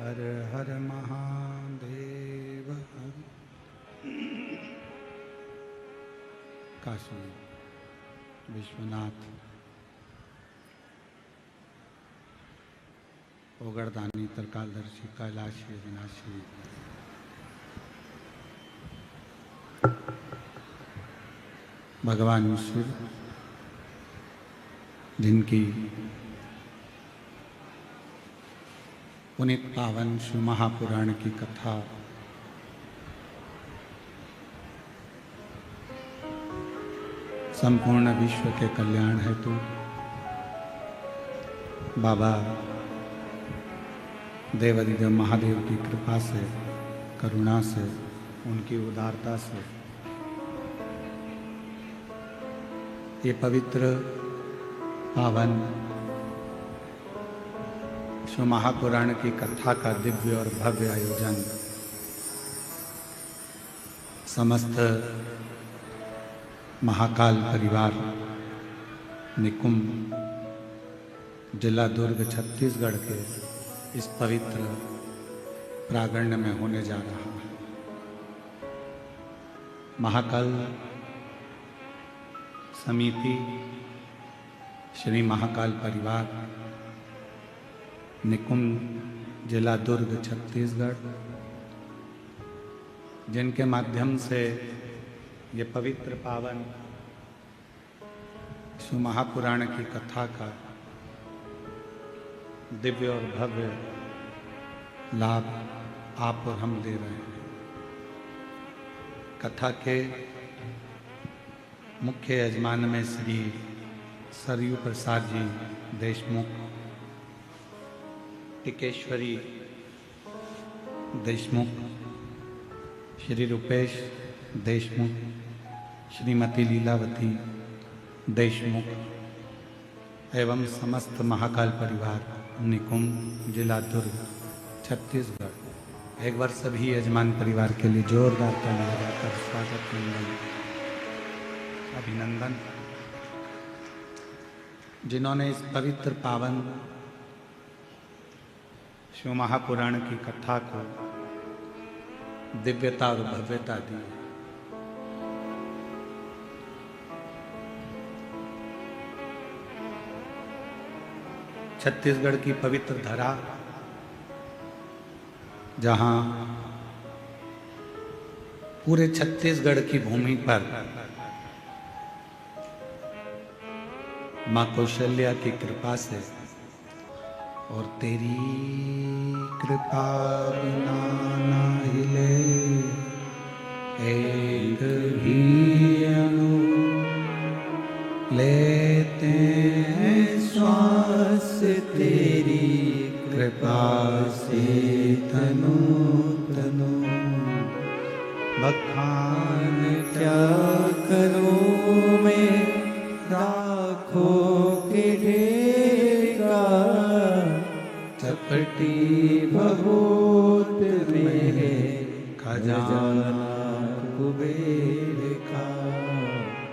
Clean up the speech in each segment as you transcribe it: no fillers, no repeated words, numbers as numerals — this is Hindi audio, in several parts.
हर हर महादेव हर। काशी विश्वनाथ ओगरदानी तरकालदर्शी कैलाशी विनाशी भगवान शिव जिनकी पुनित पावन शिव महापुराण की कथा संपूर्ण विश्व के कल्याण हेतु बाबा देवादिदेव महादेव की कृपा से, करुणा से, उनकी उदारता से ये पवित्र पावन शिव महापुराण की कथा का दिव्य और भव्य आयोजन समस्त महाकाल परिवार निकुंभ जिला दुर्ग छत्तीसगढ़ के इस पवित्र प्रांगण में होने जा रहा है। महाकाल समिति श्री महाकाल परिवार निकुंभ जिला दुर्ग छत्तीसगढ़, जिनके माध्यम से ये पवित्र पावन शिव महापुराण की कथा का दिव्य और भव्य लाभ आप और हम ले रहे हैं। कथा के मुख्य यजमान में श्री सरयू प्रसाद जी देशमुख, टिकेश्वरी देशमुख, श्री रूपेश देशमुख, श्रीमती लीलावती देशमुख एवं समस्त महाकाल परिवार निकुंभ जिला दुर्ग छत्तीसगढ़। एक बार सभी यजमान परिवार के लिए जोरदार ताली लगाकर स्वागत अभिनंदन, जिन्होंने इस पवित्र पावन शिव महापुराण की कथा को दिव्यता और भव्यता दी। छत्तीसगढ़ की पवित्र धरा, जहां पूरे छत्तीसगढ़ की भूमि पर मां कौशल्या की कृपा से और तेरी कृपा बिना ना हिले एक भी अणु, लेते हैं श्वास तेरी कृपा से तनु तनु। बखान क्या करूं मैं राखों के ढेर का, चपटी बहुत में खजाना कुबेर का।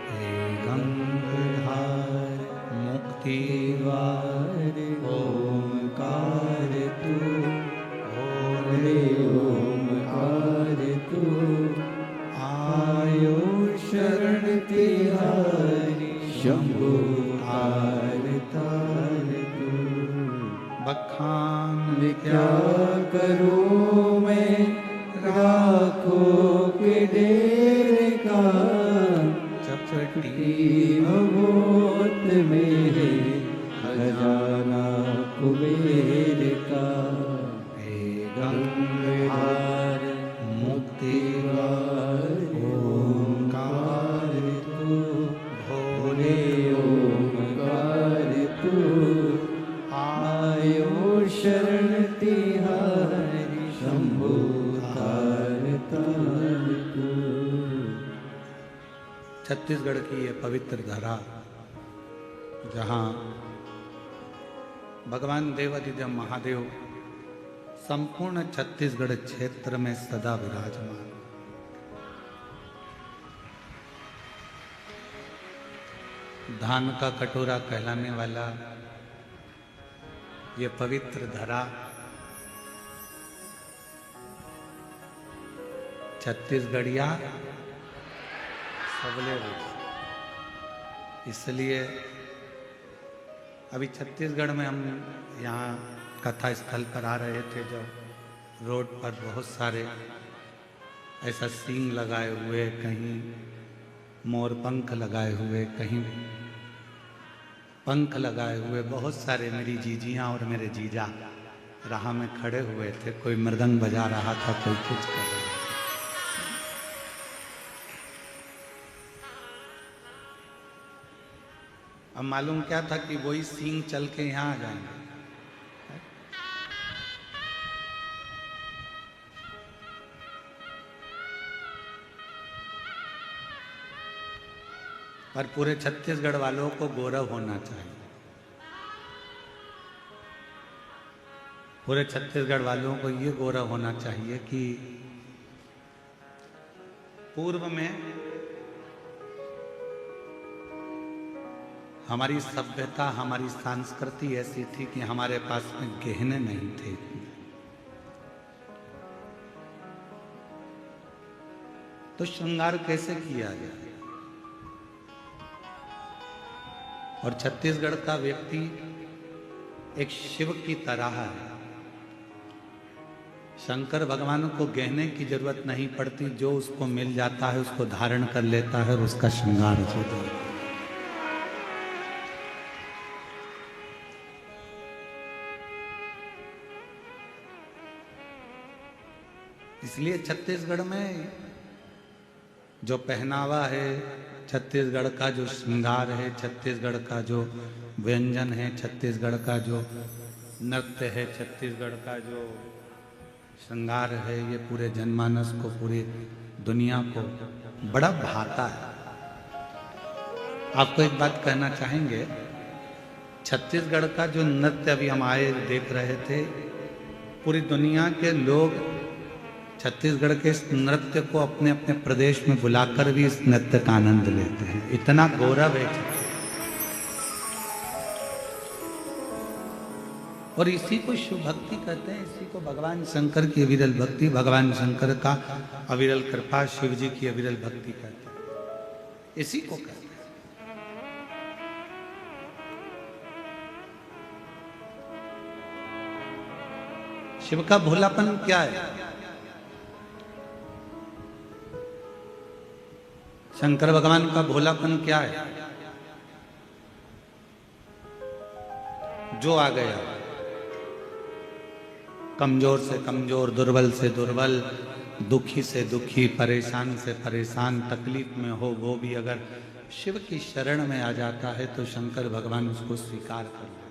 हे गंगाधार मुक्तिवार ओंकार तू, भोले ओंकार तू, आयो शरण तिहारी शंभु तार तू। बखान क्या करूं मैं राखों के डेरे का, चपटी बहुत मेरे खजाना कुबेर का। हे गंगाधार मुक्तिवार ओंकार तू, भोले ओंकार तू, आयो शरण तिहारी शंभु तार तू। छत्तीसगढ़ की ये पवित्र धरा, जहाँ भगवान देवादिदेव महादेव संपूर्ण छत्तीसगढ़ क्षेत्र में सदा विराजमान। धान का कटोरा कहलाने वाला ये पवित्र धरा छत्तीसगढ़िया सबले रूप। इसलिए अभी छत्तीसगढ़ में हम यहाँ कथा स्थल पर आ रहे थे, जो रोड पर बहुत सारे ऐसा सींग लगाए हुए, कहीं मोर पंख लगाए हुए, कहीं पंख लगाए हुए, बहुत सारे मेरी जीजियाँ और मेरे जीजा राह में खड़े हुए थे। कोई मृदंग बजा रहा था, कोई कुछ कर रहा था। अब मालूम क्या था कि वही सींग चल के यहाँ आ जाएंगे। पर पूरे छत्तीसगढ़ वालों को गौरव होना चाहिए। पूरे छत्तीसगढ़ वालों को ये गौरव होना चाहिए कि पूर्व में हमारी सभ्यता, हमारी संस्कृति ऐसी थी कि हमारे पास में गहने नहीं थे। तो श्रृंगार कैसे किया जाए? और छत्तीसगढ़ का व्यक्ति एक शिव की तरह है। शंकर भगवान को गहने की जरूरत नहीं पड़ती, जो उसको मिल जाता है उसको धारण कर लेता है और उसका श्रृंगार हो जाता है। इसलिए छत्तीसगढ़ में जो पहनावा है, छत्तीसगढ़ का जो श्रृंगार है, छत्तीसगढ़ का जो व्यंजन है, छत्तीसगढ़ का जो नृत्य है, छत्तीसगढ़ का जो श्रृंगार है, ये पूरे जनमानस को, पूरी दुनिया को बड़ा भाता है। आपको एक बात कहना चाहेंगे, छत्तीसगढ़ का जो नृत्य अभी हम आए देख रहे थे, पूरी दुनिया के लोग छत्तीसगढ़ के इस नृत्य को अपने अपने प्रदेश में बुलाकर भी इस नृत्य का आनंद लेते हैं। इतना गौरव है। और इसी को शिव भक्ति कहते हैं, इसी को भगवान शंकर की अविरल भक्ति, भगवान शंकर का अविरल कृपा, शिव जी की अविरल भक्ति कहते हैं। इसी को कहते हैं। शिव का भोलापन क्या है? शंकर भगवान का भोलापन क्या है? जो आ गया, कमजोर से कमजोर, दुर्बल से दुर्बल, दुखी से दुखी, परेशान से परेशान, तकलीफ में हो, वो भी अगर शिव की शरण में आ जाता है तो शंकर भगवान उसको स्वीकार कर लेते हैं।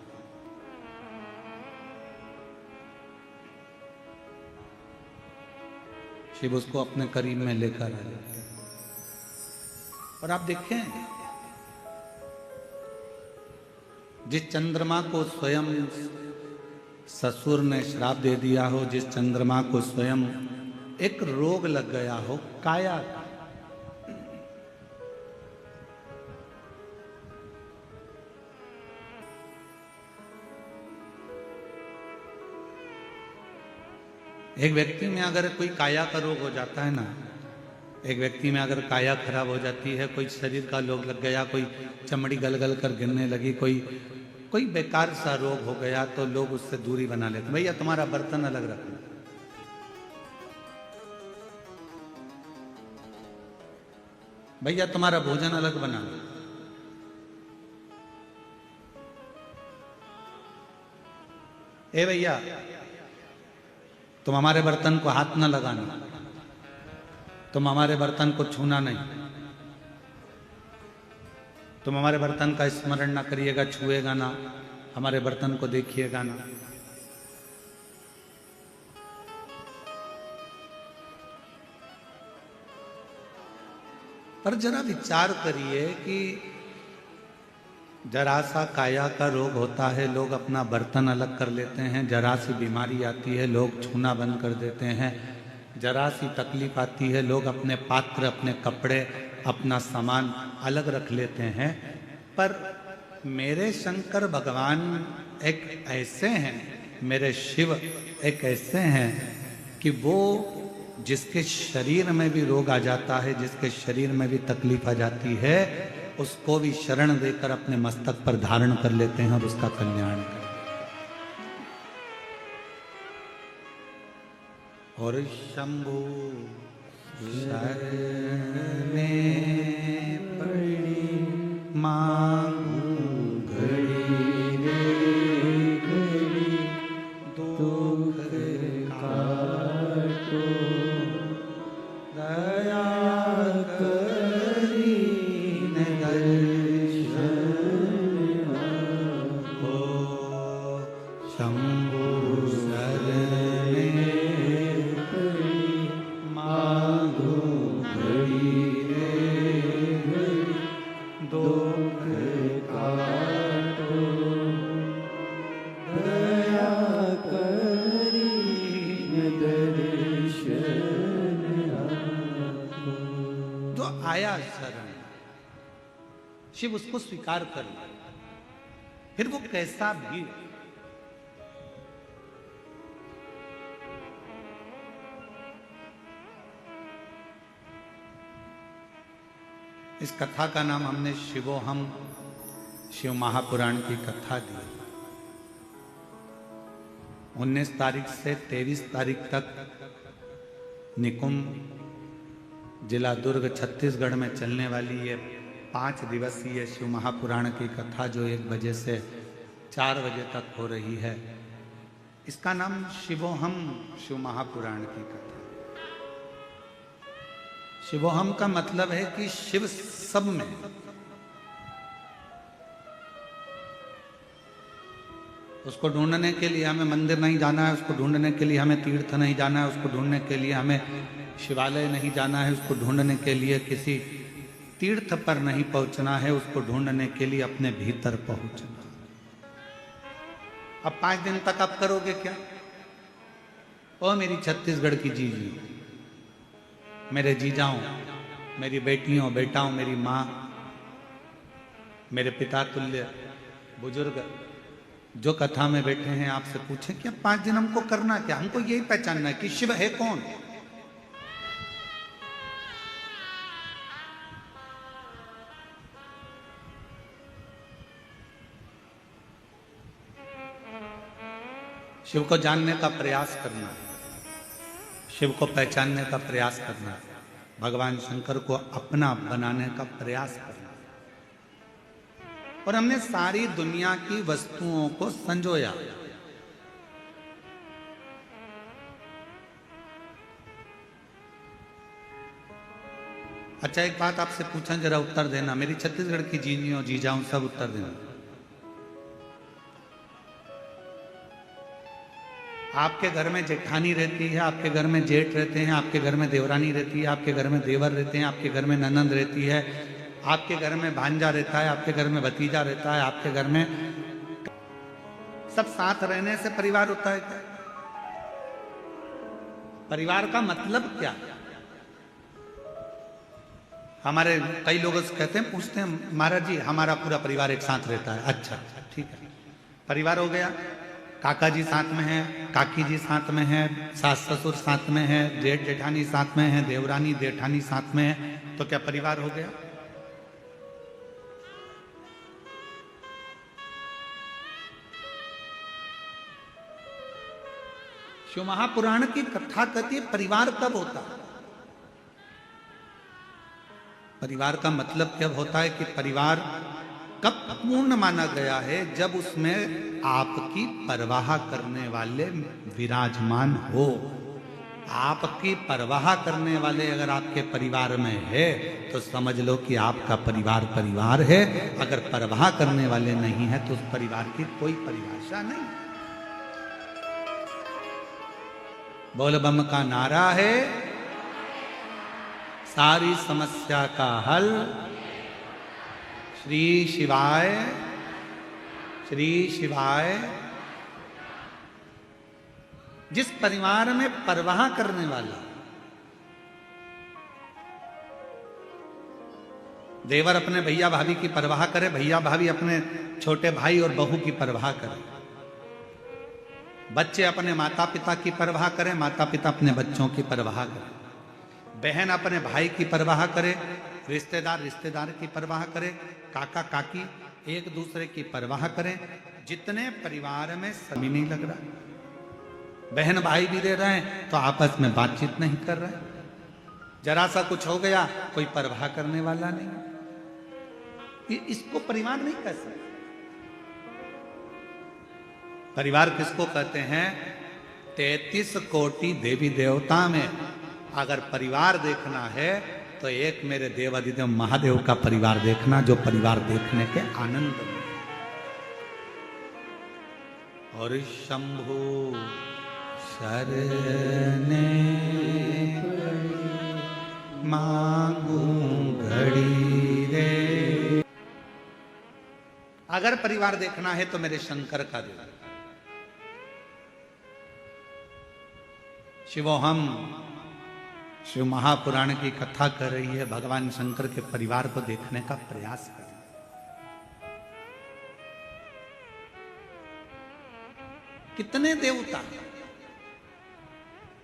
शिव उसको अपने करीब में लेकर आ जाते हैं। और आप देखें, जिस चंद्रमा को स्वयं ससुर ने श्राप दे दिया हो, जिस चंद्रमा को स्वयं एक रोग लग गया हो, काया, एक व्यक्ति में अगर कोई काया का रोग हो जाता है ना, एक व्यक्ति में अगर काया खराब हो जाती है, कोई शरीर का रोग लग गया, कोई चमड़ी गल कर गिरने लगी, कोई बेकार सा रोग हो गया, तो लोग उससे दूरी बना लेते। भैया तुम्हारा बर्तन अलग रखना, भैया तुम्हारा भोजन अलग बना, ए भैया तुम हमारे बर्तन को हाथ न लगाना, तुम हमारे बर्तन को छूना नहीं, तुम हमारे बर्तन का स्मरण ना करिएगा, छुएगा ना, हमारे बर्तन को देखिएगा ना। पर जरा विचार करिए कि जरा सा काया का रोग होता है, लोग अपना बर्तन अलग कर लेते हैं, जरा सी बीमारी आती है, लोग छूना बंद कर देते हैं, जरा सी तकलीफ आती है, लोग अपने पात्र, अपने कपड़े, अपना सामान अलग रख लेते हैं। पर मेरे शंकर भगवान एक ऐसे हैं, मेरे शिव एक ऐसे हैं कि वो जिसके शरीर में भी रोग आ जाता है, जिसके शरीर में भी तकलीफ आ जाती है, उसको भी शरण देकर अपने मस्तक पर धारण कर लेते हैं और उसका कल्याण कर। और शंभु शरण में पड़ी मांगू घड़ी रे घड़ी, दुख काटो दया करी न दर्शन हो। शंभु शरण में पड़ी मांगो घड़ी रे घड़ी, दुख काटो दया करी न दर्शन आपको। जो आया शरण, शिव उसको स्वीकार कर ले, फिर वो कैसा भी। इस कथा का नाम हमने शिवोहम, शिव महापुराण की कथा दी। 19 तारीख से 23 तारीख तक निकुंभ जिला दुर्ग छत्तीसगढ़ में चलने वाली ये 5 दिवसीय शिव महापुराण की कथा, जो 1 बजे से 4 बजे तक हो रही है, इसका नाम शिवोहम, शिव महापुराण की कथा। शिवोहम का मतलब है कि शिव सब में। उसको ढूंढने के लिए हमें मंदिर नहीं जाना है, उसको ढूंढने के लिए हमें तीर्थ नहीं जाना है, उसको ढूंढने के लिए हमें शिवालय नहीं जाना है, उसको ढूंढने के लिए किसी तीर्थ पर नहीं पहुंचना है, उसको ढूंढने के लिए अपने भीतर पहुंचना। अब 5 दिन तक आप करोगे क्या? ओ मेरी छत्तीसगढ़ की जीजी, मेरे जीजाओं, मेरी बेटियों बेटाओं, मेरी माँ, मेरे पिता तुल्य बुजुर्ग जो कथा में बैठे हैं, आपसे पूछें कि अब 5 दिन हमको करना क्या? हमको यही पहचानना है कि शिव है कौन। शिव को जानने का प्रयास करना, शिव को पहचानने का प्रयास करना, भगवान शंकर को अपना बनाने का प्रयास करना। और हमने सारी दुनिया की वस्तुओं को संजोया। अच्छा, एक बात आपसे पूछा, जरा उत्तर देना, मेरी छत्तीसगढ़ की जीजियों जीजाओं सब उत्तर देना। आपके घर में जेठानी रहती है, आपके घर में जेठ रहते हैं, आपके घर में देवरानी रहती है, आपके घर में देवर रहते हैं, आपके घर में ननंद रहती है, आपके घर में भांजा रहता है, आपके घर में भतीजा रहता है, आपके घर में सब साथ रहने से परिवार होता है क्या? परिवार का मतलब क्या? हमारे कई लोग कहते हैं, पूछते हैं, महाराज जी हमारा पूरा परिवार एक साथ रहता है। अच्छा ठीक है, परिवार हो गया। काका जी साथ में है, काकी जी साथ में है, सास ससुर साथ में है, जेठ जेठानी साथ में है, देवरानी जेठानी साथ में है, तो क्या परिवार हो गया? शिव महापुराण की कथा कहती है परिवार कब होता है? परिवार का मतलब कब होता है कि परिवार कब पूर्ण माना गया है? जब उसमें आपकी परवाह करने वाले विराजमान हो। आपकी परवाह करने वाले अगर आपके परिवार में है तो समझ लो कि आपका परिवार परिवार है। अगर परवाह करने वाले नहीं है तो उस परिवार की कोई परिभाषा नहीं। बोल बम का नारा है, सारी समस्या का हल श्री शिवाय, श्री शिवाय। जिस परिवार में परवाह करने वाला, देवर अपने भैया भाभी की परवाह करे, भैया भाभी अपने छोटे भाई और बहू की परवाह करे, बच्चे अपने माता पिता की परवाह करें, माता पिता अपने बच्चों की परवाह करें, बहन अपने भाई की परवाह करे, रिश्तेदार रिश्तेदार की परवाह करे, काका काकी एक दूसरे की परवाह करें। जितने परिवार में समय नहीं लग रहा, बहन भाई भी दे रहे हैं तो आपस में बातचीत नहीं कर रहे, जरा सा कुछ हो गया कोई परवाह करने वाला नहीं। इसको परिवार नहीं कह सकते। परिवार किसको कहते हैं? 33 कोटि देवी देवता में अगर परिवार देखना है तो एक मेरे देवादिदेव महादेव का परिवार देखना, जो परिवार देखने के आनंद में। और शंभु शरणे मांगू घड़ी रे। अगर परिवार देखना है तो मेरे शंकर का दे। शिवोहम शिव महापुराण की कथा कर रही है, भगवान शंकर के परिवार को देखने का प्रयास कर। कितने देवता?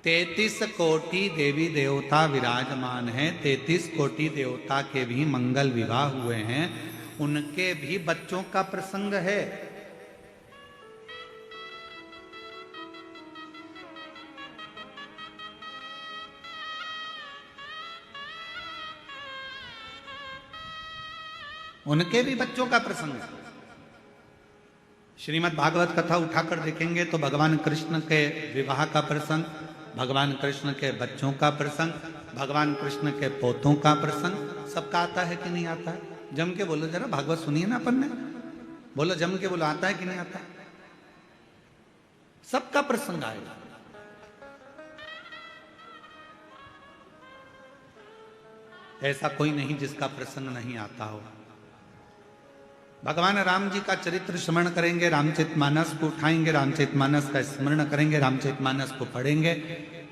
33 कोटि देवी देवता विराजमान हैं। 33 कोटि देवता के भी मंगल विवाह हुए हैं, उनके भी बच्चों का प्रसंग है। उनके भी बच्चों का प्रसंग है। श्रीमद् भागवत कथा उठाकर देखेंगे तो भगवान कृष्ण के विवाह का प्रसंग, भगवान कृष्ण के बच्चों का प्रसंग, भगवान कृष्ण के पोतों का प्रसंग सबका आता है कि नहीं आता है? जम के बोलो जरा, भागवत सुनिए ना अपन ने, बोलो जम के बोलो, आता है कि नहीं आता? सबका प्रसंग आएगा। ऐसा कोई नहीं जिसका प्रसंग नहीं आता हो। भगवान राम जी का चरित्र स्मरण करेंगे, रामचरितमानस को उठाएंगे, रामचरितमानस का स्मरण करेंगे, रामचरितमानस को पढ़ेंगे,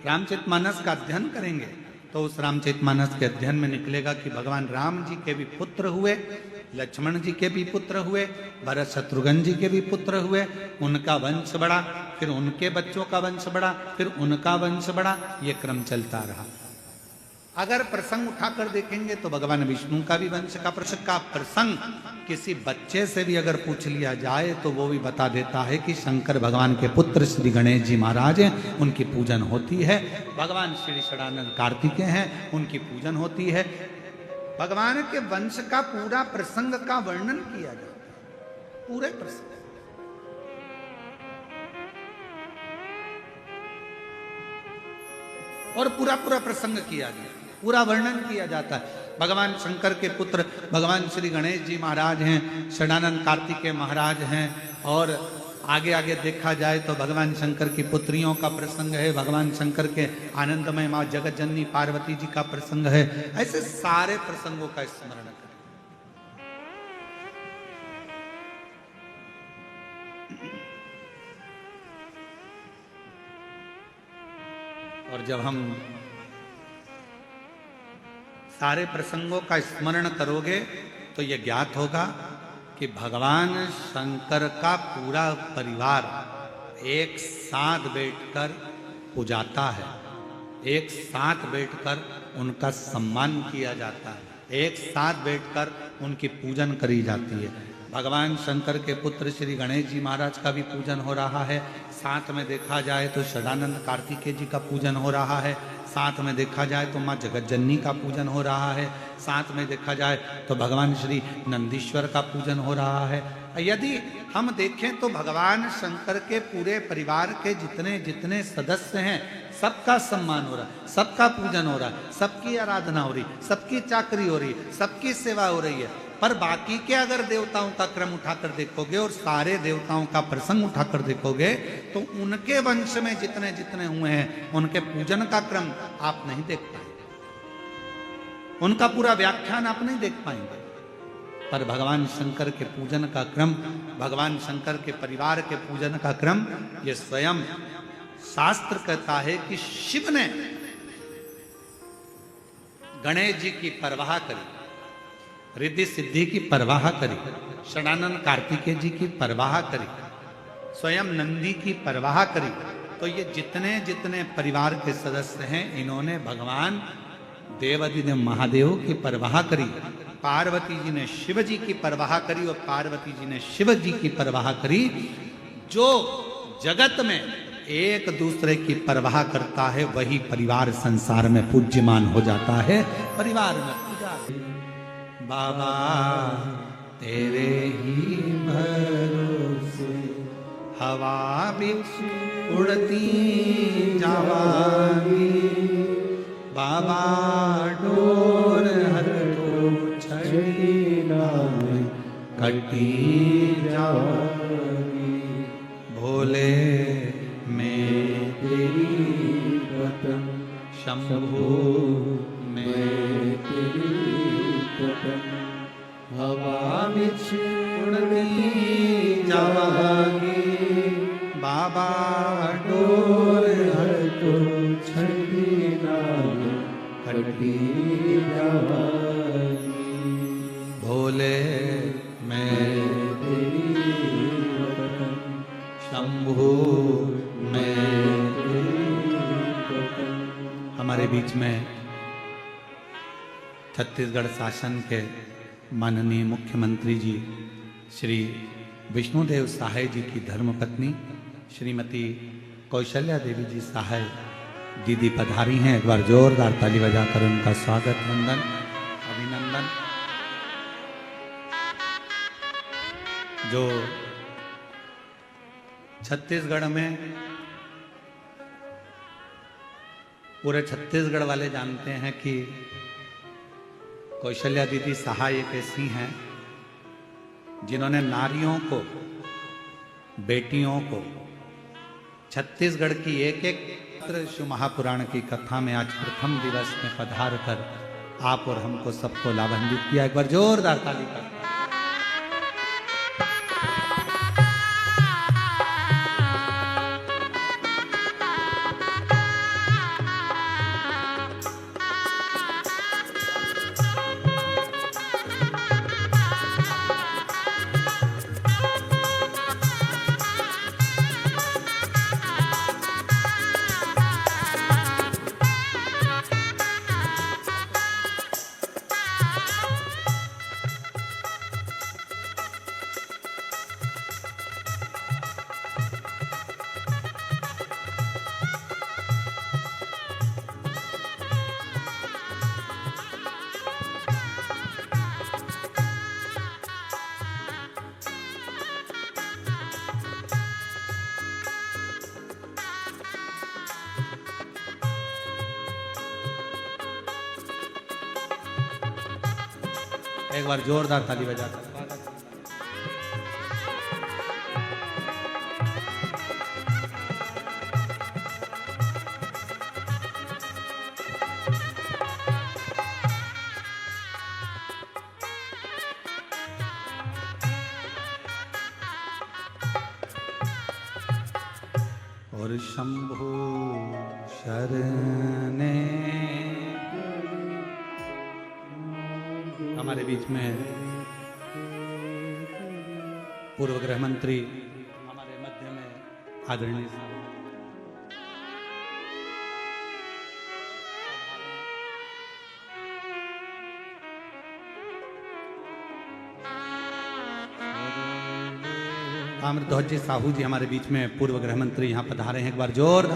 रामचरितमानस का अध्ययन करेंगे तो उस रामचरितमानस के अध्ययन में निकलेगा कि भगवान राम जी के भी पुत्र हुए, लक्ष्मण जी के भी पुत्र हुए, भरत शत्रुघ्न जी के भी पुत्र हुए, उनका वंश बढ़ा, फिर उनके बच्चों का वंश बढ़ा, फिर उनका वंश बढ़ा, ये क्रम चलता रहा। अगर प्रसंग उठाकर देखेंगे तो भगवान विष्णु का भी वंश का प्रसंग किसी बच्चे से भी अगर पूछ लिया जाए तो वो भी बता देता है कि शंकर भगवान के पुत्र श्री गणेश जी महाराज हैं, उनकी पूजन होती है। भगवान श्री षडानंद कार्तिकेय हैं, उनकी पूजन होती है। भगवान के वंश का पूरा प्रसंग का वर्णन किया जाता है, पूरे प्रसंग। और पूरा प्रसंग किया गया, पूरा वर्णन किया जाता है। भगवान शंकर के पुत्र भगवान श्री गणेश जी महाराज हैं, षडानंद कार्तिकेय महाराज हैं, और आगे आगे देखा जाए तो भगवान शंकर की पुत्रियों का प्रसंग है, भगवान शंकर के आनंदमय माँ जगत जननी पार्वती जी का प्रसंग है। ऐसे सारे प्रसंगों का स्मरण करें। और जब हम सारे प्रसंगों का स्मरण करोगे तो यह ज्ञात होगा कि भगवान शंकर का पूरा परिवार एक साथ बैठकर पूजाता है, एक साथ बैठकर उनका सम्मान किया जाता है, एक साथ बैठकर उनकी पूजन करी जाती है। भगवान शंकर के पुत्र श्री गणेश जी महाराज का भी पूजन हो रहा है, साथ में देखा जाए तो षडानंद कार्तिकेय जी का पूजन हो रहा है, साथ में देखा जाए तो माँ जगत जननी का पूजन हो रहा है, साथ में देखा जाए तो भगवान श्री नंदीश्वर का पूजन हो रहा है। यदि हम देखें तो भगवान शंकर के पूरे परिवार के जितने जितने सदस्य हैं सबका सम्मान हो रहा है, सबका पूजन हो रहा है, सबकी आराधना हो रही, सबकी चाकरी हो रही, सबकी सेवा हो रही है। पर बाकी के अगर देवताओं का क्रम उठाकर देखोगे और सारे देवताओं का प्रसंग उठाकर देखोगे तो उनके वंश में जितने जितने हुए हैं उनके पूजन का क्रम आप नहीं देख पाएंगे, उनका पूरा व्याख्यान आप नहीं देख पाएंगे। पर भगवान शंकर के पूजन का क्रम, भगवान शंकर के परिवार के पूजन का क्रम, ये स्वयं शास्त्र कहता है कि शिव ने गणेश जी की परवाह करी, रिद्धि सिद्धि की परवाह करी, षडानंद कार्तिकेय जी की परवाह करी, स्वयं नंदी की परवाह करी। तो ये जितने जितने परिवार के सदस्य हैं, इन्होंने भगवान देवाधिदेव महादेव की परवाह करी। पार्वती जी ने शिव जी की परवाह करी और पार्वती जी ने शिव जी की परवाह करी। जो जगत में एक दूसरे की परवाह करता है, वही परिवार संसार में पूज्यमान हो जाता है। परिवार में पूजा बाबा तेरे ही भरोसे हवा भी उड़ती जावागी, बाबा डोर हर तो छड़ी नाम कटी जावागी, भोले मैं तेरी वतन शंभू मैं तेरी वतन, हवा बिछ उड़ती जावागी, बाबा डोर हर तो छड़ी नाम कटी जावागी, भोले मैं तेरी वतन शंभू मैं तेरी वतन। हमारे बीच में छत्तीसगढ़ शासन के माननीय मुख्यमंत्री जी श्री विष्णुदेव सहाय जी की धर्मपत्नी श्रीमती कौशल्या देवी जी सहाय दीदी पधारी हैं। एक बार जोरदार ताली बजाकर उनका स्वागत वंदन अभिनंदन। जो छत्तीसगढ़ में पूरे छत्तीसगढ़ वाले जानते हैं कि कौशल्या दीदी सहाय एक ऐसी हैं जिन्होंने नारियों को, बेटियों को छत्तीसगढ़ की एक एक शिव महापुराण की कथा में आज प्रथम दिवस में पधार कर आप और हमको सबको लाभान्वित किया। एक बार जोरदार ताली कर। एक बार जोरदार ताली बजाकर और शंभु शरणे। हमारे बीच में पूर्व गृह मंत्री हमारे मध्य में आदरणीय ताम्रध्वज जी साहू जी हमारे बीच में पूर्व गृह मंत्री यहाँ पधारे हैं। एक बार जोर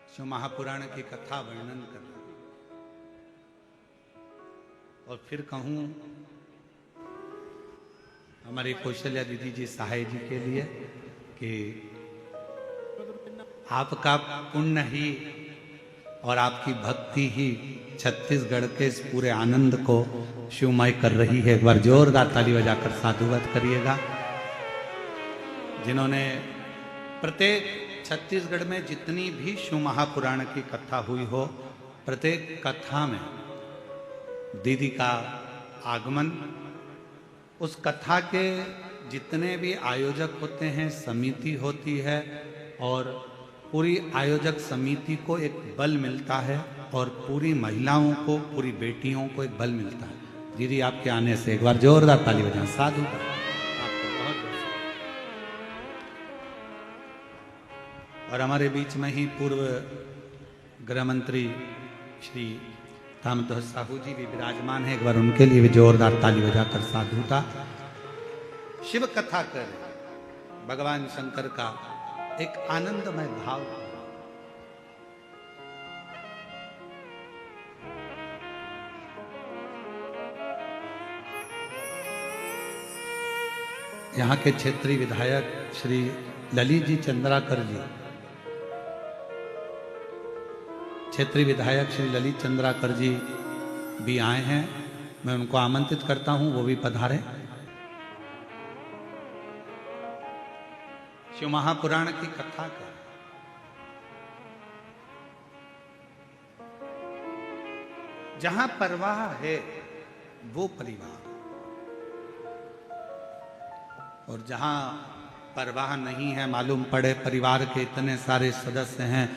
शिव महापुराण की कथा वर्णन करना। और फिर कहूं हमारी कौशल्या दीदी जी सहाय जी के लिए कि आपका पुण्य ही और आपकी भक्ति ही छत्तीसगढ़ के इस पूरे आनंद को शिवमय कर रही है। एक बार जोरदार ताली बजाकर साधुवाद करिएगा। जिन्होंने प्रत्येक छत्तीसगढ़ में जितनी भी शिव महापुराण की कथा हुई हो, प्रत्येक कथा में दीदी का आगमन, उस कथा के जितने भी आयोजक होते हैं, समिति होती है और पूरी आयोजक समिति को एक बल मिलता है और पूरी महिलाओं को, पूरी बेटियों को एक बल मिलता है। दीदी आपके आने से एक बार जोरदार ताली बजाएं। साधु आपको बहुत बहुत। और हमारे बीच में ही पूर्व गृह मंत्री श्री रामध्वज साहू जी भी विराजमान है। एक बार उनके लिए भी जोरदार ताली बजाकर साधुता। शिव कथा कर भगवान शंकर का एक आनंदमय भाव। यहाँ के क्षेत्रीय विधायक श्री ललित जी चंद्राकर जी, क्षेत्रीय विधायक श्री ललित चंद्राकर जी भी आए हैं। मैं उनको आमंत्रित करता हूं, वो भी पधारे। शिव महापुराण की कथा का जहां परवाह है वो परिवार, और जहां परवाह नहीं है, मालूम पड़े परिवार के इतने सारे सदस्य हैं,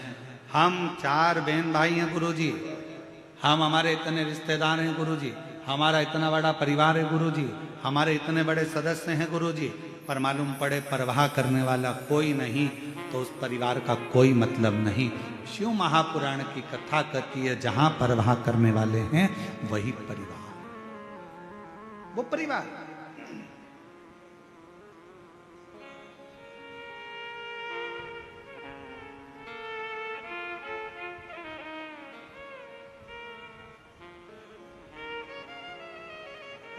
हम 4 बहन भाई हैं गुरुजी, हम हमारे इतने रिश्तेदार हैं गुरुजी, हमारा इतना बड़ा परिवार है गुरुजी, हमारे इतने बड़े सदस्य हैं गुरुजी, पर मालूम पड़े परवाह करने वाला कोई नहीं, तो उस परिवार का कोई मतलब नहीं। शिव महापुराण की कथा कहती है जहां परवाह करने वाले हैं वही परिवार, वो परिवार।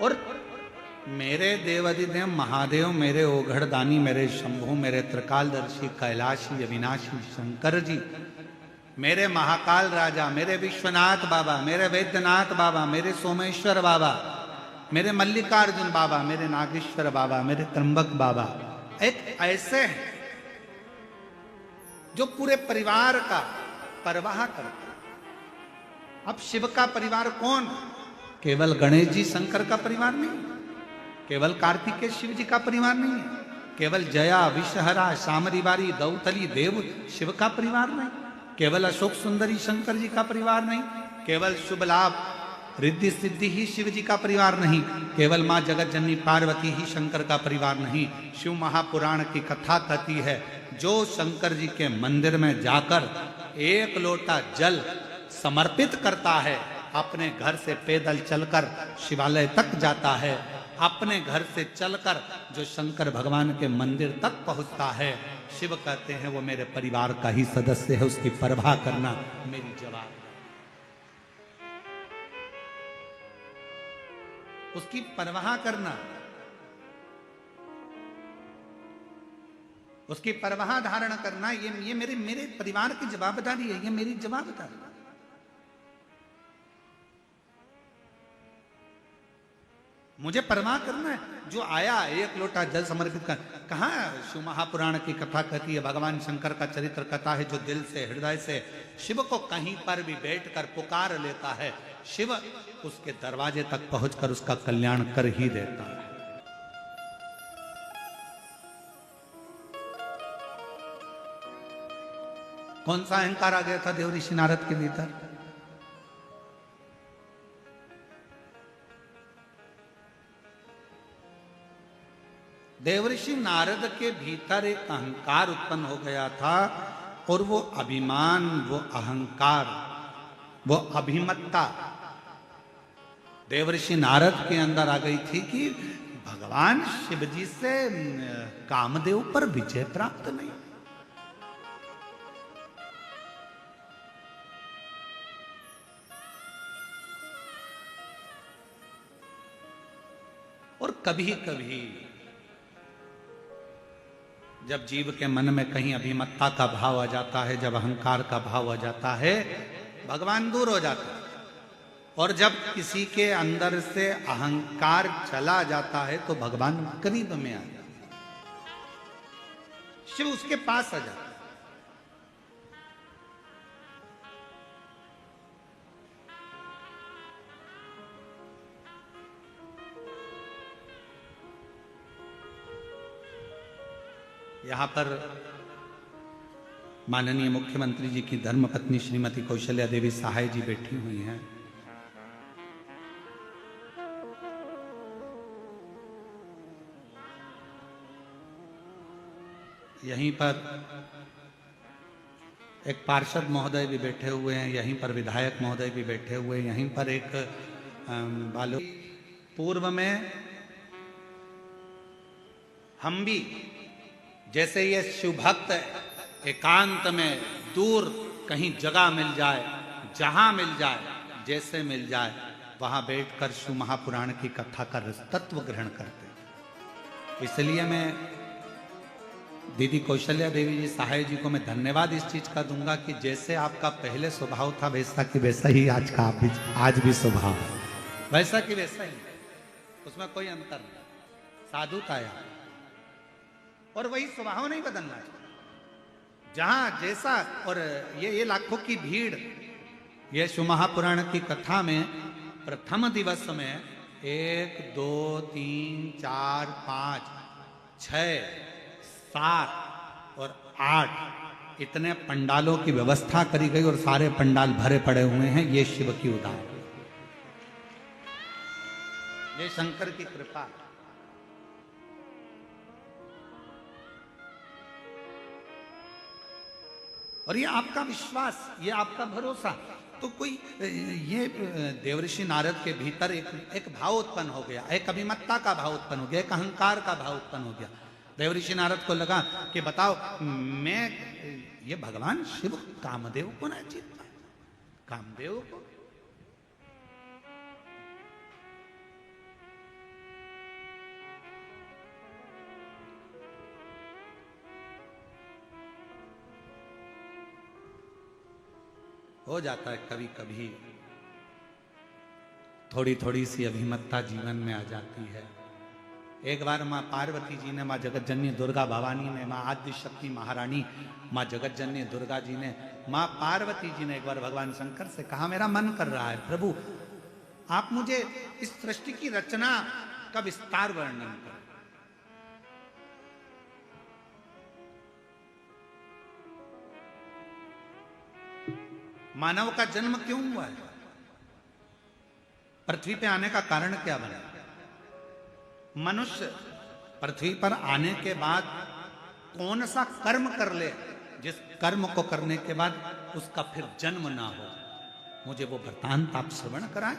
और मेरे देवाधिदेव महादेव, मेरे ओघड़दानी, मेरे शंभु, मेरे त्रिकालदर्शी कैलाशी अविनाशी शंकर जी, मेरे महाकाल राजा, मेरे विश्वनाथ बाबा, मेरे वैद्यनाथ बाबा, मेरे सोमेश्वर बाबा, मेरे मल्लिकार्जुन बाबा, मेरे नागेश्वर बाबा, मेरे त्र्यंबक बाबा, एक ऐसे हैं जो पूरे परिवार का परवाह करते। अब शिव का परिवार कौन? केवल गणेश जी शंकर का परिवार नहीं, केवल कार्तिकेय शिव जी का परिवार नहीं है, केवल जया विषहरा शामरीवारी दौतली देव शिव का परिवार नहीं, केवल अशोक सुंदरी शंकर जी का परिवार नहीं, केवल शुभ लाभ रिद्धि सिद्धि ही शिव जी का परिवार नहीं, केवल माँ जगत जननी पार्वती ही शंकर का परिवार नहीं। शिव महापुराण की कथा कहती है जो शंकर जी के मंदिर में जाकर 1 लोटा जल समर्पित करता है, अपने घर से पैदल चलकर शिवालय तक जाता है, अपने घर से चलकर जो शंकर भगवान के मंदिर तक पहुंचता है, शिव कहते हैं वो मेरे परिवार का ही सदस्य है, उसकी परवाह करना मेरी जवाब, उसकी परवाह करना, उसकी परवाह धारण करना, ये मेरे परिवार की जवाबदारी है, ये मेरी जवाबदारी। मुझे परवाह करना है। जो आया 1 लोटा जल समर्पित कर, कहाँ शिव महापुराण की कथा कहती है, भगवान शंकर का चरित्र कथा है, जो दिल से हृदय से शिव को कहीं पर भी बैठकर पुकार लेता है, शिव उसके दरवाजे तक पहुंचकर उसका कल्याण कर ही देता है। कौन सा अहंकार आ गया था देव ऋषि नारद के भीतर? देवऋषि नारद के भीतर एक अहंकार उत्पन्न हो गया था, और वो अभिमान, वो अहंकार, वो अभिमत्ता देवऋषि नारद के अंदर आ गई थी कि भगवान शिव जी से कामदेव पर विजय प्राप्त नहीं। और कभी कभी जब जीव के मन में कहीं अभिमत्ता का भाव आ जाता है, जब अहंकार का भाव आ जाता है, भगवान दूर हो जाता है। और जब किसी के अंदर से अहंकार चला जाता है तो भगवान करीब में आ जाता है, शिव उसके पास आ जाता है। यहां पर माननीय मुख्यमंत्री जी की धर्मपत्नी श्रीमती कौशल्या देवी सहाय जी बैठी हुई हैं। यहीं पर एक पार्षद महोदय भी बैठे हुए हैं, यहीं पर विधायक महोदय भी बैठे हुए हैं, यहीं पर एक बालो पूर्व में हम भी जैसे ये शिव भक्त एकांत में दूर कहीं जगह मिल जाए, जहां मिल जाए, जैसे मिल जाए, वहां बैठकर शिव महापुराण की कथा का तत्व ग्रहण करते। इसलिए मैं दीदी कौशल्या देवी जी सहाय जी को मैं धन्यवाद इस चीज का दूंगा कि जैसे आपका पहले स्वभाव था वैसा कि वैसा ही आज का आज भी स्वभाव है, वैसा कि वैसा ही, उसमें कोई अंतर नहीं, साधुता है और वही स्वभाव नहीं बदलना है। जहां जैसा, और ये लाखों की भीड़ ये शिव महापुराण की कथा में प्रथम दिवस में 1 2 3 4 5 6 7 और 8 इतने पंडालों की व्यवस्था करी गई और सारे पंडाल भरे पड़े हुए हैं। ये शिव की उदार, ये शंकर की कृपा। और ये आपका विश्वास, ये आपका भरोसा। तो कोई ये देवर्षि नारद के भीतर एक भाव उत्पन्न हो गया, एक अभिमत्ता का भाव उत्पन्न हो गया, एक अहंकार का भाव उत्पन्न हो गया। देवर्षि नारद को लगा कि बताओ, मैं ये भगवान शिव कामदेव को ना जीतता, कामदेव को। हो जाता है कभी कभी, थोड़ी थोड़ी सी अभिमत्ता जीवन में आ जाती है। एक बार माँ पार्वती जी ने, माँ जगतजननी दुर्गा भवानी ने, माँ आद्य शक्ति महारानी माँ जगतजननी दुर्गा जी ने, माँ पार्वती जी ने एक बार भगवान शंकर से कहा, मेरा मन कर रहा है प्रभु, आप मुझे इस सृष्टि की रचना का विस्तार वर्णन करें। मानव का जन्म क्यों हुआ है, पृथ्वी पे आने का कारण क्या बना। मनुष्य पृथ्वी पर आने के बाद कौन सा कर्म कर ले जिस कर्म को करने के बाद उसका फिर जन्म ना हो, मुझे वो वृत्तांत आप श्रवण कराएं।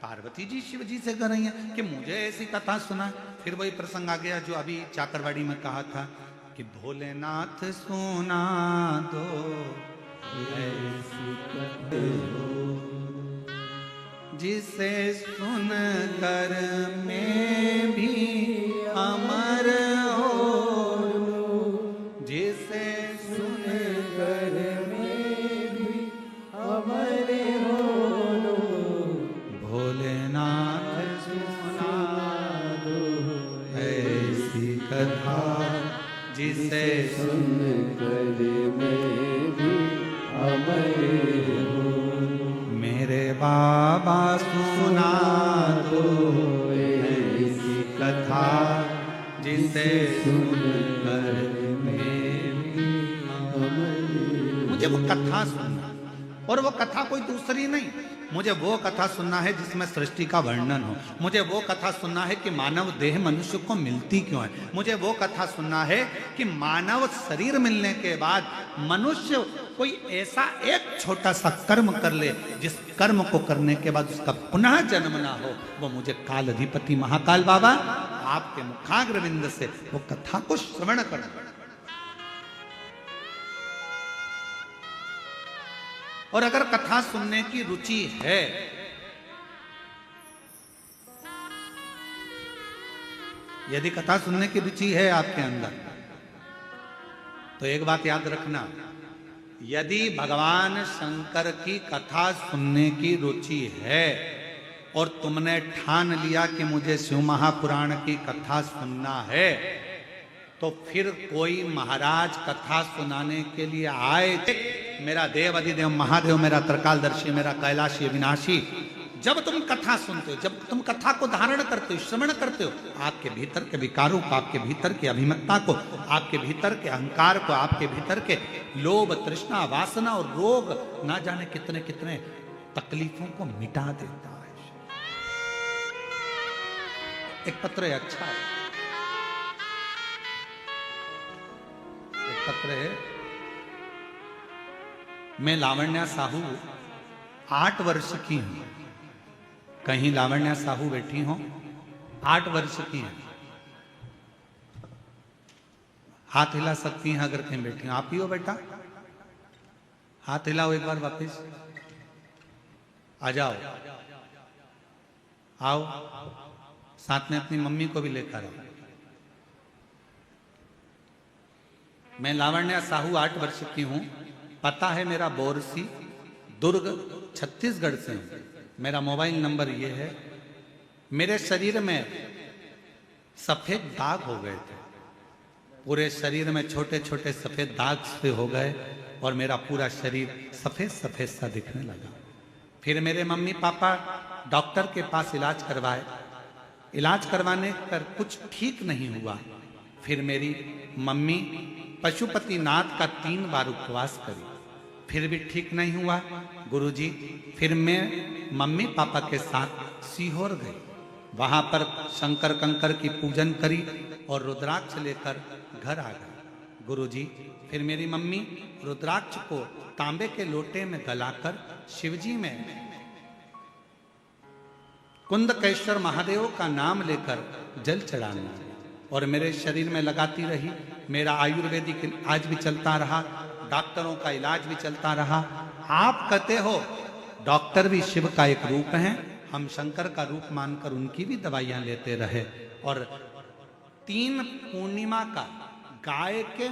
पार्वती जी शिव जी से कर रही हैं कि मुझे ऐसी कथा सुना। फिर वही प्रसंग आ गया जो अभी चाकरवाड़ी में कहा था कि भोलेनाथ सुना दो ऐसी जिसे सुन कर मैं भी अमर हो, जिसे सुन कर मैं भी अमर हो, भोलेनाथ सुना दो ऐसी कथा जिसे सुन कर मैं भी अमर हो। मेरे बाबा सुना दो ऐसी कथा जिसे सुनकर मैं भी अमर। मुझे वो कथा सुनना, और वो कथा कोई दूसरी नहीं, मुझे वो कथा सुनना है जिसमें सृष्टि का वर्णन हो। मुझे वो कथा सुनना है कि मानव देह मनुष्य को मिलती क्यों है। मुझे वो कथा सुनना है कि मानव शरीर मिलने के बाद मनुष्य कोई ऐसा एक छोटा सा कर्म कर ले जिस कर्म को करने के बाद उसका पुनः जन्म ना हो। वो मुझे काल अधिपति महाकाल बाबा आपके मुखाग्रविंद से वो कथा को श्रवण करना। और अगर कथा सुनने की रुचि है यदि कथा सुनने की रुचि है आपके अंदर, तो एक बात याद रखना, यदि भगवान शंकर की कथा सुनने की रुचि है और तुमने ठान लिया कि मुझे शिव महापुराण की कथा सुनना है, तो फिर कोई महाराज कथा सुनाने के लिए आए, मेरा देव अधिदेव महादेव, मेरा त्रिकालदर्शी, मेरा कैलाशी अविनाशी, जब तुम कथा सुनते हो, जब तुम कथा को धारण करते हो, श्रवण करते हो, आपके भीतर के विकारों को, आपके भीतर की अभिमत्ता को, आपके भीतर के अहंकार को, आपके भीतर के लोभ, तृष्णा, वासना और रोग, ना जाने कितने कितने तकलीफों को मिटा देता है। एक पत्र है, अच्छा है, एक पत्र है। मैं लावण्या साहू 8 वर्ष की हूं। कहीं लावण्या साहू बैठी हो, 8 वर्ष की है। हाथ हिला सकती हैं अगर कहीं बैठी हो। आप ही हो बेटा? हाथ हिलाओ एक बार वापस। आ जाओ, आओ, साथ में अपनी मम्मी को भी लेकर आओ। मैं लावण्या साहू 8 वर्ष की हूं। पता है मेरा बोरसी, दुर्ग, छत्तीसगढ़ से हूं। मेरा मोबाइल नंबर ये है। मेरे शरीर में सफेद दाग हो गए थे, पूरे शरीर में छोटे छोटे सफेद दाग से हो गए और मेरा पूरा शरीर सफेद सफेद सा दिखने लगा। फिर मेरे मम्मी पापा डॉक्टर के पास इलाज करवाए। इलाज करवाने पर कुछ ठीक नहीं हुआ। फिर मेरी मम्मी पशुपतिनाथ का 3 बार उपवास करी, फिर भी ठीक नहीं हुआ। गुरुजी, फिर मैं मम्मी पापा के साथ सीहोर गई। वहां पर शंकर कंकर की पूजन करी और रुद्राक्ष लेकर घर आ गई। गुरुजी, फिर मेरी मम्मी रुद्राक्ष को तांबे के लोटे में गलाकर शिवजी में कुंदकेश्वर महादेव का नाम लेकर जल चढ़ाना और मेरे शरीर में लगाती रही। मेरा आयुर्वेदिक आज भी चलता रहा, डॉक्टरों का इलाज भी चलता रहा। आप कहते हो डॉक्टर भी शिव का एक रूप है, हम शंकर का रूप मानकर उनकी भी दवाइयां लेते रहे। और 3 पूर्णिमा का गाय के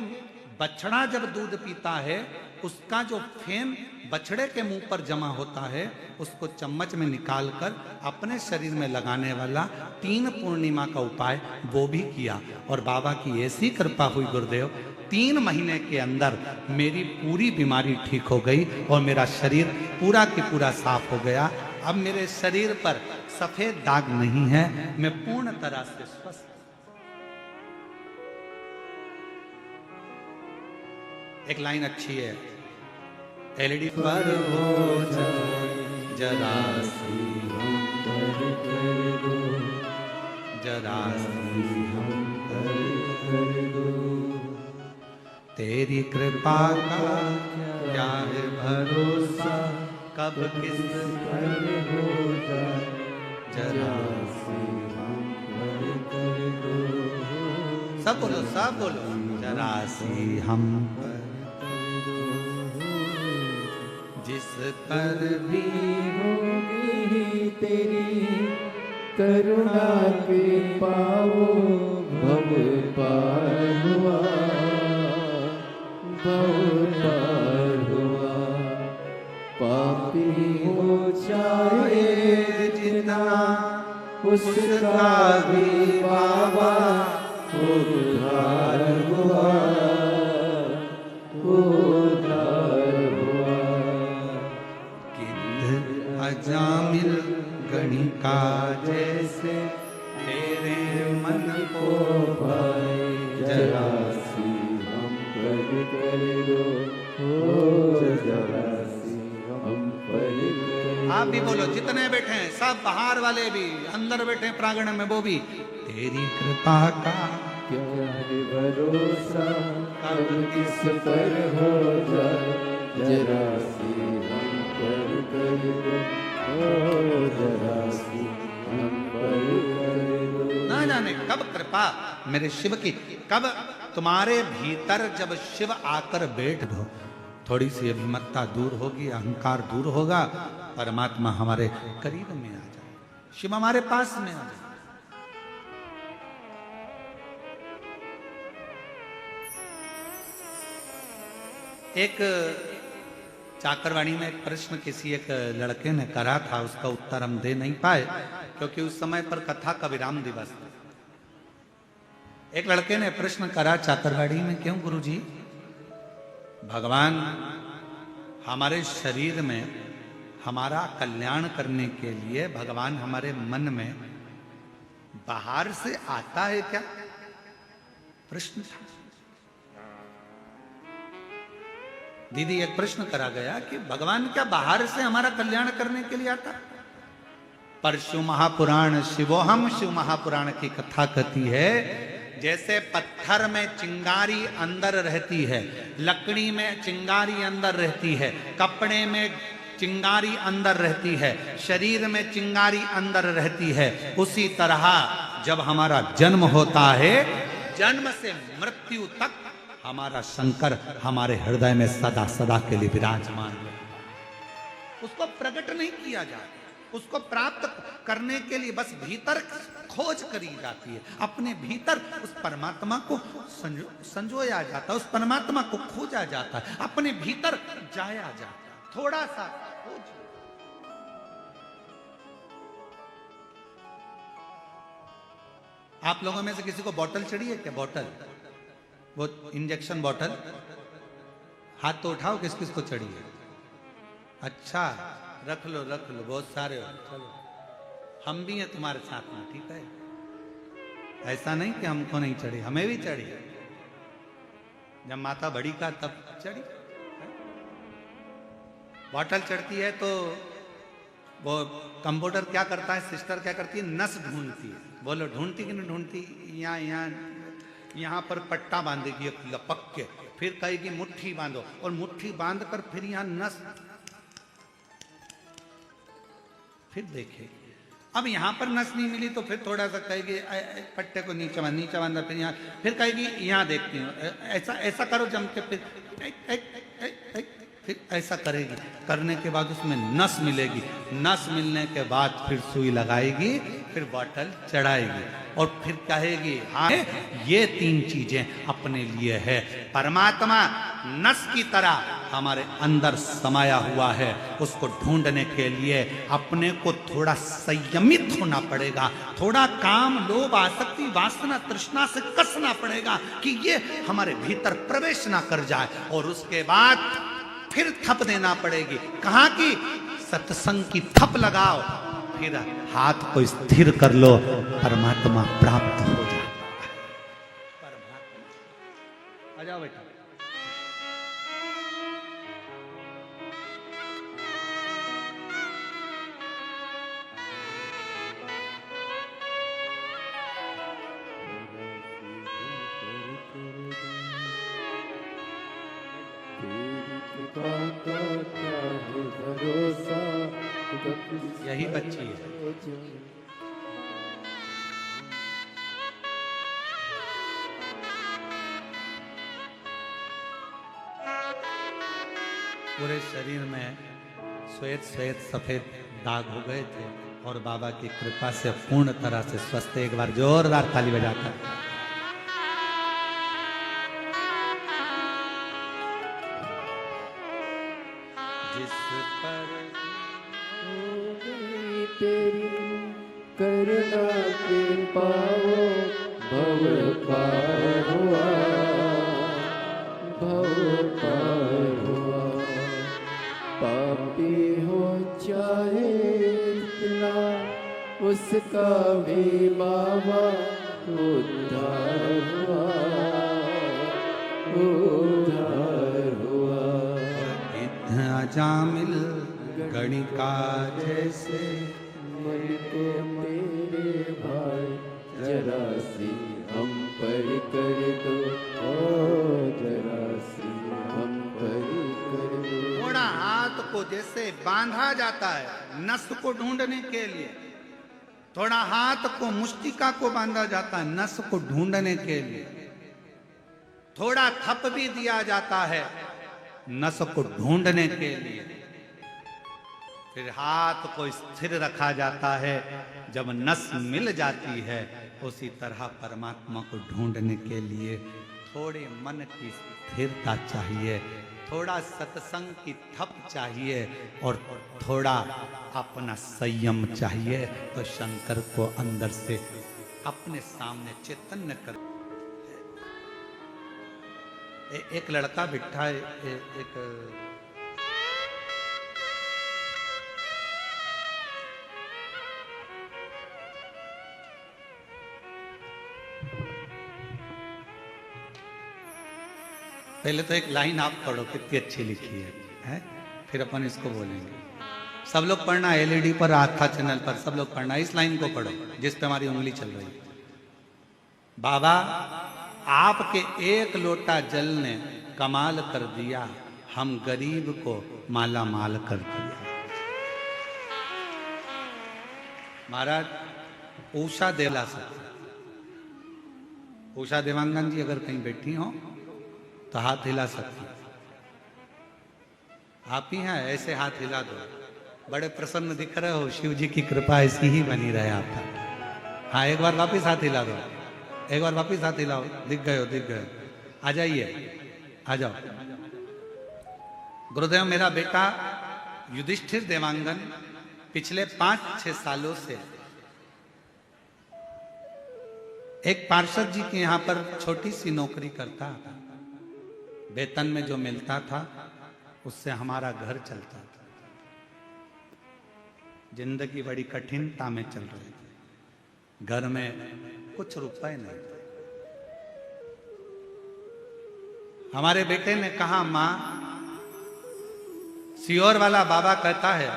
बछड़ा जब दूध पीता है, उसका जो फेन बछड़े के मुंह पर जमा होता है, उसको चम्मच में निकालकर अपने शरीर में लगाने वाला 3 पूर्णिमा का उपाय वो भी किया। और बाबा की ऐसी कृपा हुई गुरुदेव, 3 महीने के अंदर मेरी पूरी बीमारी ठीक हो गई और मेरा शरीर पूरा की पूरा साफ हो गया। अब मेरे शरीर पर सफेद दाग नहीं है, मैं पूर्ण तरह से स्वस्थ। एक लाइन अच्छी है, एलईडी पर हो जाए जरा सी हम पर कर दो, जरा सी हम पर दो, तेरी कृपा का क्या है भरोसा, कब किस पर हो जाए जरा सी हम पर कर दो। सब बोलो, सब बोलो, जरा सी हम पर जिस पर भी होगी तेरी करुणा कृपा वो भव पार हुआ, भव पार हुआ। पापी हो चाहे जितना उसका भी बाबा उद्धार हुआ, उद्धार हुआ। अजामिल गणिका जैसे तेरे मन को भाए जरा सी हम पर कर दो, हो जरा सी हम पर कर दो। आप भी बोलो, जितने बैठे हैं सब, बाहर वाले भी, अंदर बैठे प्रांगण में वो भी, तेरी कृपा का क्या है भरोसा, कब किस पर हो जाए जरा सी हम पर कर दो, ओ जरा सी हम पर कर दो। ना जाने कब कृपा मेरे शिव की, कब तुम्हारे भीतर जब शिव आकर बैठ दो, थोड़ी सी अभिमत्ता दूर होगी, अहंकार दूर होगा, परमात्मा हमारे करीब में आ जाए, शिव हमारे पास में आ जाए। एक चाकरवाणी में एक प्रश्न किसी एक लड़के ने करा था, उसका उत्तर हम दे नहीं पाए क्योंकि उस समय पर कथा का विराम दिवस था। एक लड़के ने प्रश्न करा चाकरवाणी में, क्यों गुरुजी भगवान हमारे शरीर में हमारा कल्याण करने के लिए भगवान हमारे मन में बाहर से आता है क्या? प्रश्न था। दीदी एक प्रश्न करा गया कि भगवान क्या बाहर से हमारा कल्याण करने के लिए आता? पर शिव महापुराण, शिवोहम शिव महापुराण की कथा कहती है, जैसे पत्थर में चिंगारी अंदर रहती है, लकड़ी में चिंगारी अंदर रहती है, कपड़े में चिंगारी अंदर रहती है, शरीर में चिंगारी अंदर रहती है, उसी तरह जब हमारा जन्म होता है, जन्म से मृत्यु तक हमारा शंकर हमारे हृदय में सदा सदा के लिए विराजमान है। उसको प्रकट नहीं किया जाता, उसको प्राप्त करने के लिए बस भीतर खोज करी जाती है, अपने भीतर उस परमात्मा को संजोया जाता है, उस परमात्मा को खोजा जाता है, अपने भीतर जाया जाता है, थोड़ा सा खोज। आप लोगों में से किसी को बोतल चढ़ी है क्या? बोतल, वो इंजेक्शन बोतल, हाथ तो उठाओ किस किस को चढ़ी है? अच्छा, रख लो बहुत सारे हो, चलो हम भी हैं तुम्हारे साथ में, ठीक है? ऐसा नहीं कि हमको नहीं चढ़ी, हमें भी चढ़ी। जब माता बड़ी का तब चढ़ी। बोतल चढ़ती है तो वो कंप्यूटर क्या करता है, सिस्टर क्या करती है, नस ढूंढती है। बोलो ढूंढती कि नहीं ढूंढती? यहाँ पर पट्टा बांधेगी लपक के, फिर कहेगी मुट्ठी बांधो, और मुट्ठी बांध कर फिर यहाँ नस, फिर देखेगी। अब यहाँ पर नस नहीं मिली तो फिर थोड़ा सा कहेगी पट्टे को नीचे बांधा, फिर यहाँ, फिर कहेगी यहाँ देखती हूँ, ऐसा करो जम के, फिर ऐसा करेगी। करने के बाद उसमें नस मिलेगी, नस मिलने के बाद फिर सुई लगाएगी, फिर बॉटल चढ़ाएगी और फिर कहेगी हाँ ये 3 चीजें अपने लिए है। परमात्मा नस की तरह हमारे अंदर समाया हुआ है, उसको ढूंढने के लिए अपने को थोड़ा संयमित होना पड़ेगा, थोड़ा काम, लोभ, आसक्ति, वासना, तृष्णा से कसना पड़ेगा कि ये हमारे भीतर प्रवेश ना कर जाए, और उसके बाद फिर थप देना पड़ेगी। कहाँ की? सत्संग की थप लगाओ, फिर हाथ को स्थिर कर लो, परमात्मा प्राप्त हो जाता है। परमात्मा आ जाओ बेटा। यही बच्ची है। पूरे शरीर में श्वेत श्वेत सफेद दाग हो गए थे और बाबा की कृपा से पूर्ण तरह से स्वस्थ। एक बार जोरदार ताली बजाकर जिस पर तेरी करुणा के पाओ भव पार हुआ, भव पार हुआ। पापी हो चाहे इतना, उसका भी बाबा उद्धार हुआ, उद्धार हुआ। इतना जामिल गणिका जैसे मन को तेरे भाई जरा सी हम पर कर दो, ओ जरा सी हम पर कर दो। थोड़ा हाथ को जैसे बांधा जाता है नस को ढूंढने के लिए, थोड़ा हाथ को मुष्टिका को बांधा जाता है नस को ढूंढने के लिए, थोड़ा थप भी दिया जाता है नस को ढूंढने के लिए, फिर हाथ को स्थिर रखा जाता है जब नस मिल जाती है। उसी तरह परमात्मा को ढूंढने के लिए थोड़े मन की स्थिरता चाहिए, थोड़ा सत्संग की थप चाहिए और थोड़ा अपना संयम चाहिए, तो शंकर को अंदर से अपने सामने चैतन्य कर। एक लड़का बिठा है, एक पहले तो एक लाइन आप पढ़ो, कितनी अच्छी लिखी है? फिर अपन इसको बोलेंगे। सब लोग पढ़ना, एलईडी पर, आस्था चैनल पर सब लोग पढ़ना, इस लाइन को पढ़ो जिस पे हमारी उंगली चल रही है। बाबा, आपके एक लोटा जल ने कमाल कर दिया, हम गरीब को माला माल कर दिया। महाराज उषा देला सर, उषा देवांगन जी अगर कहीं बैठी हो तो हाथ हिला सकती। आप ही हैं, ऐसे हाथ हिला दो। बड़े प्रसन्न दिख रहे हो, शिव जी की कृपा ऐसी ही बनी रहे आप पर। हाँ, एक बार वापिस हाथ हिला दो, एक बार वापिस हाथ हिलाओ। दिख गए हो, दिख गए। आ जाइए, आ जाओ। गुरुदेव, मेरा बेटा युधिष्ठिर देवांगन पिछले 5-6 सालों से एक पार्षद जी के यहां पर छोटी सी नौकरी करता था। वेतन में जो मिलता था उससे हमारा घर चलता था। जिंदगी बड़ी कठिनता में चल रही थी, घर में कुछ रुपए नहीं थे। हमारे बेटे ने कहा, मां, सियोर वाला बाबा कहता है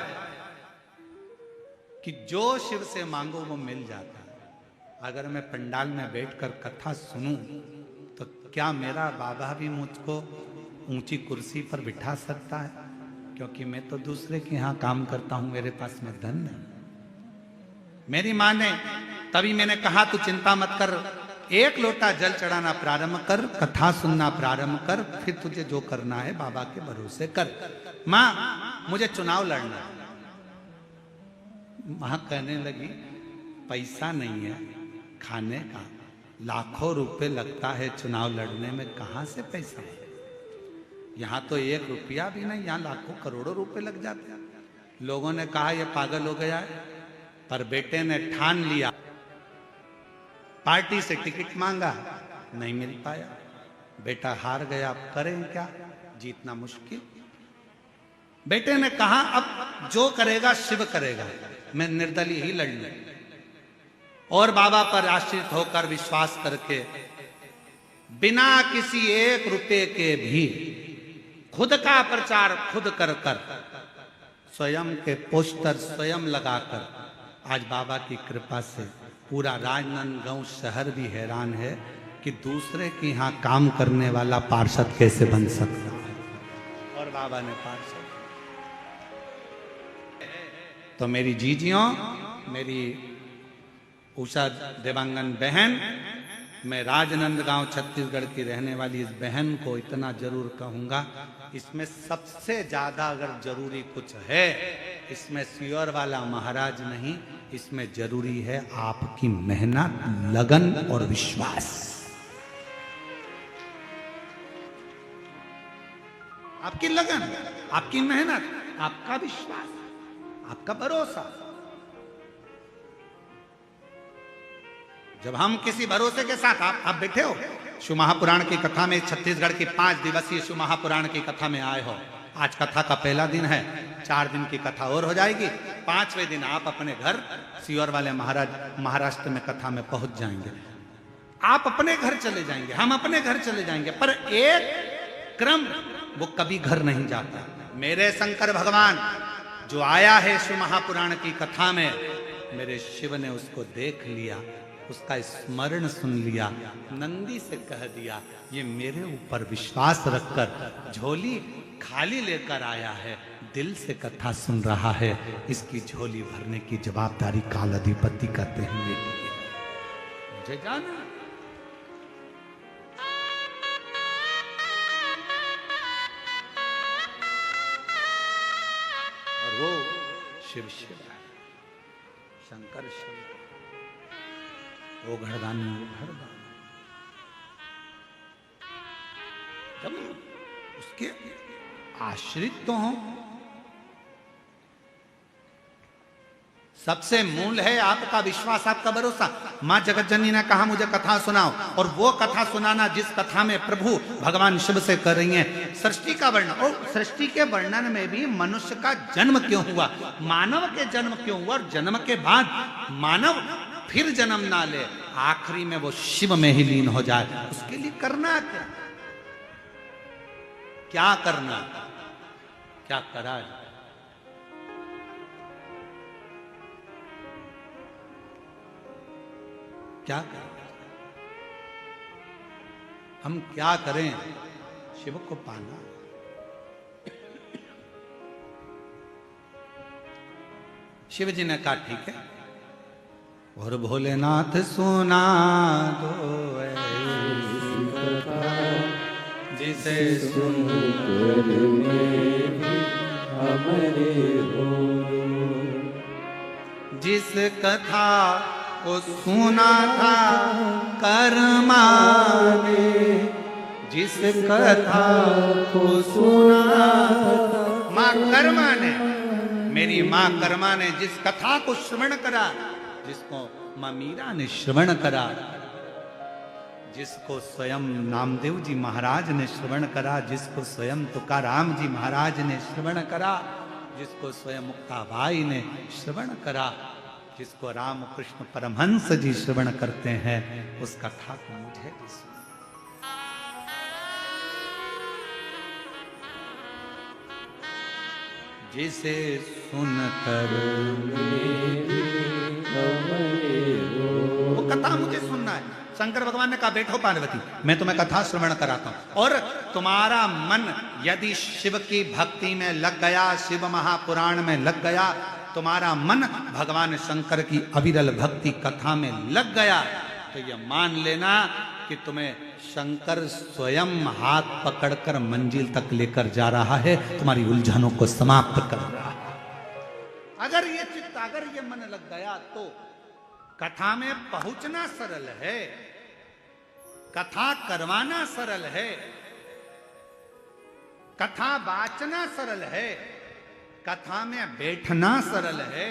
कि जो शिव से मांगो वो मिल जाता है। अगर मैं पंडाल में बैठकर कथा सुनूं तो क्या मेरा बाबा भी मुझको ऊंची कुर्सी पर बिठा सकता है? क्योंकि मैं तो दूसरे के यहां काम करता हूं, मेरे पास में धन नहीं। मेरी मां ने, तभी मैंने कहा तू चिंता मत कर, एक लोटा जल चढ़ाना प्रारंभ कर, कथा सुनना प्रारंभ कर, फिर तुझे जो करना है बाबा के भरोसे कर। मां, मुझे चुनाव लड़ना है। मां कहने लगी, पैसा नहीं है खाने का, लाखों रुपए लगता है चुनाव लड़ने में, कहां से पैसा है? यहां तो 1 रुपया भी नहीं, यहां लाखों करोड़ों रुपए लग जाते हैं। लोगों ने कहा यह पागल हो गया है, पर बेटे ने ठान लिया। पार्टी से टिकट मांगा, नहीं मिल पाया। बेटा हार गया, अब करें क्या? जीतना मुश्किल। बेटे ने कहा अब जो करेगा शिव करेगा, मैं निर्दलीय ही लड़ूंगा। और बाबा पर आश्रित होकर, विश्वास करके, बिना किसी 1 रुपए के भी खुद का प्रचार खुद कर कर, स्वयं के पोस्टर स्वयं लगाकर, आज बाबा की कृपा से पूरा राजनांदगांव शहर भी हैरान है कि दूसरे के यहाँ काम करने वाला पार्षद कैसे बन सकता है। और बाबा ने पार्षद। तो मेरी जीजियों, मेरी उषा देवांगन बहन, मैं राजनांदगांव छत्तीसगढ़ की रहने वाली इस बहन को इतना जरूर कहूंगा, इसमें सबसे ज्यादा अगर जरूरी कुछ है, इसमें सियोर वाला महाराज नहीं, इसमें जरूरी है आपकी मेहनत, लगन और विश्वास। आपकी लगन, आपकी मेहनत, आपका विश्वास, आपका भरोसा। जब हम किसी भरोसे के साथ, आप बैठे हो शिव महापुराण की कथा में, छत्तीसगढ़ की 5 दिवसीय शिव महापुराण की कथा में आए हो। आज कथा का पहला दिन है, 4 दिन की कथा और हो जाएगी। 5वें दिन आप अपने घर सियोर वाले महाराज महाराष्ट्र में कथा में पहुंच जाएंगे। आप अपने घर चले जाएंगे, हम अपने घर चले जाएंगे, पर एक क्रम वो कभी घर नहीं जाता। मेरे शंकर भगवान जो आया है शिव महापुराण की कथा में, मेरे शिव ने उसको देख लिया, उसका स्मरण सुन लिया, नंदी से कह दिया ये मेरे ऊपर विश्वास रखकर झोली खाली लेकर आया है, दिल से कथा सुन रहा है, इसकी झोली भरने की जवाबदारी काल अधिपति कहते हैं मेरी है। मुझे जाना। और वो शिव शिव है, शंकर शिव, वो घरदानी, वो घरदानी। जब उसके आश्रित तो हो। सबसे मूल है आपका विश्वास, आपका भरोसा। मां जगत जननी ने कहा मुझे कथा सुनाओ, और वो कथा सुनाना जिस कथा में प्रभु भगवान शिव से कर रही हैं सृष्टि का वर्णन। और सृष्टि के वर्णन में भी मनुष्य का जन्म क्यों हुआ, मानव के जन्म क्यों हुआ, और जन्म के बाद मानव फिर जन्म ना ले, आखिरी में वो शिव में ही लीन हो जाए, उसके लिए करना क्या, क्या करना, क्या करा जाए। क्या करें, हम क्या करें शिव को पाना। शिव जी ने कहा ठीक है, और भोलेनाथ सुना दो ऐसी कथा जिसे सुनकर में हमारे हो। जिस कथा को सुना था कर्मा ने, जिस कथा को सुना था माँ कर्मा ने, मेरी माँ कर्मा ने जिस कथा को श्रवण करा, जिसको माँ मीरा ने श्रवण करा, जिसको स्वयं नामदेव जी महाराज ने श्रवण करा, जिसको स्वयं तुकाराम जी महाराज ने श्रवण करा, जिसको स्वयं मुक्ताबाई ने श्रवण करा, जिसको राम कृष्ण परमहंस जी श्रवण करते हैं, उस कथा को मुझे भी सुना। जिसे सुनकर वो कथा मुझे सुनना है। शंकर भगवान ने कहा बैठो पार्वती, मैं तुम्हें कथा श्रवण कराता हूं, और तुम्हारा मन यदि शिव की भक्ति में लग गया, शिव महापुराण में लग गया, तुम्हारा मन भगवान शंकर की अविरल भक्ति कथा में लग गया, तो यह मान लेना कि तुम्हें शंकर स्वयं हाथ पकड़कर मंजिल तक लेकर जा रहा है, तुम्हारी उलझनों को समाप्त कर रहा है। अगर ये चित्त, अगर ये मन लग गया तो कथा में पहुंचना सरल है, कथा करवाना सरल है, कथा वाचना सरल है, कथा में बैठना सरल है,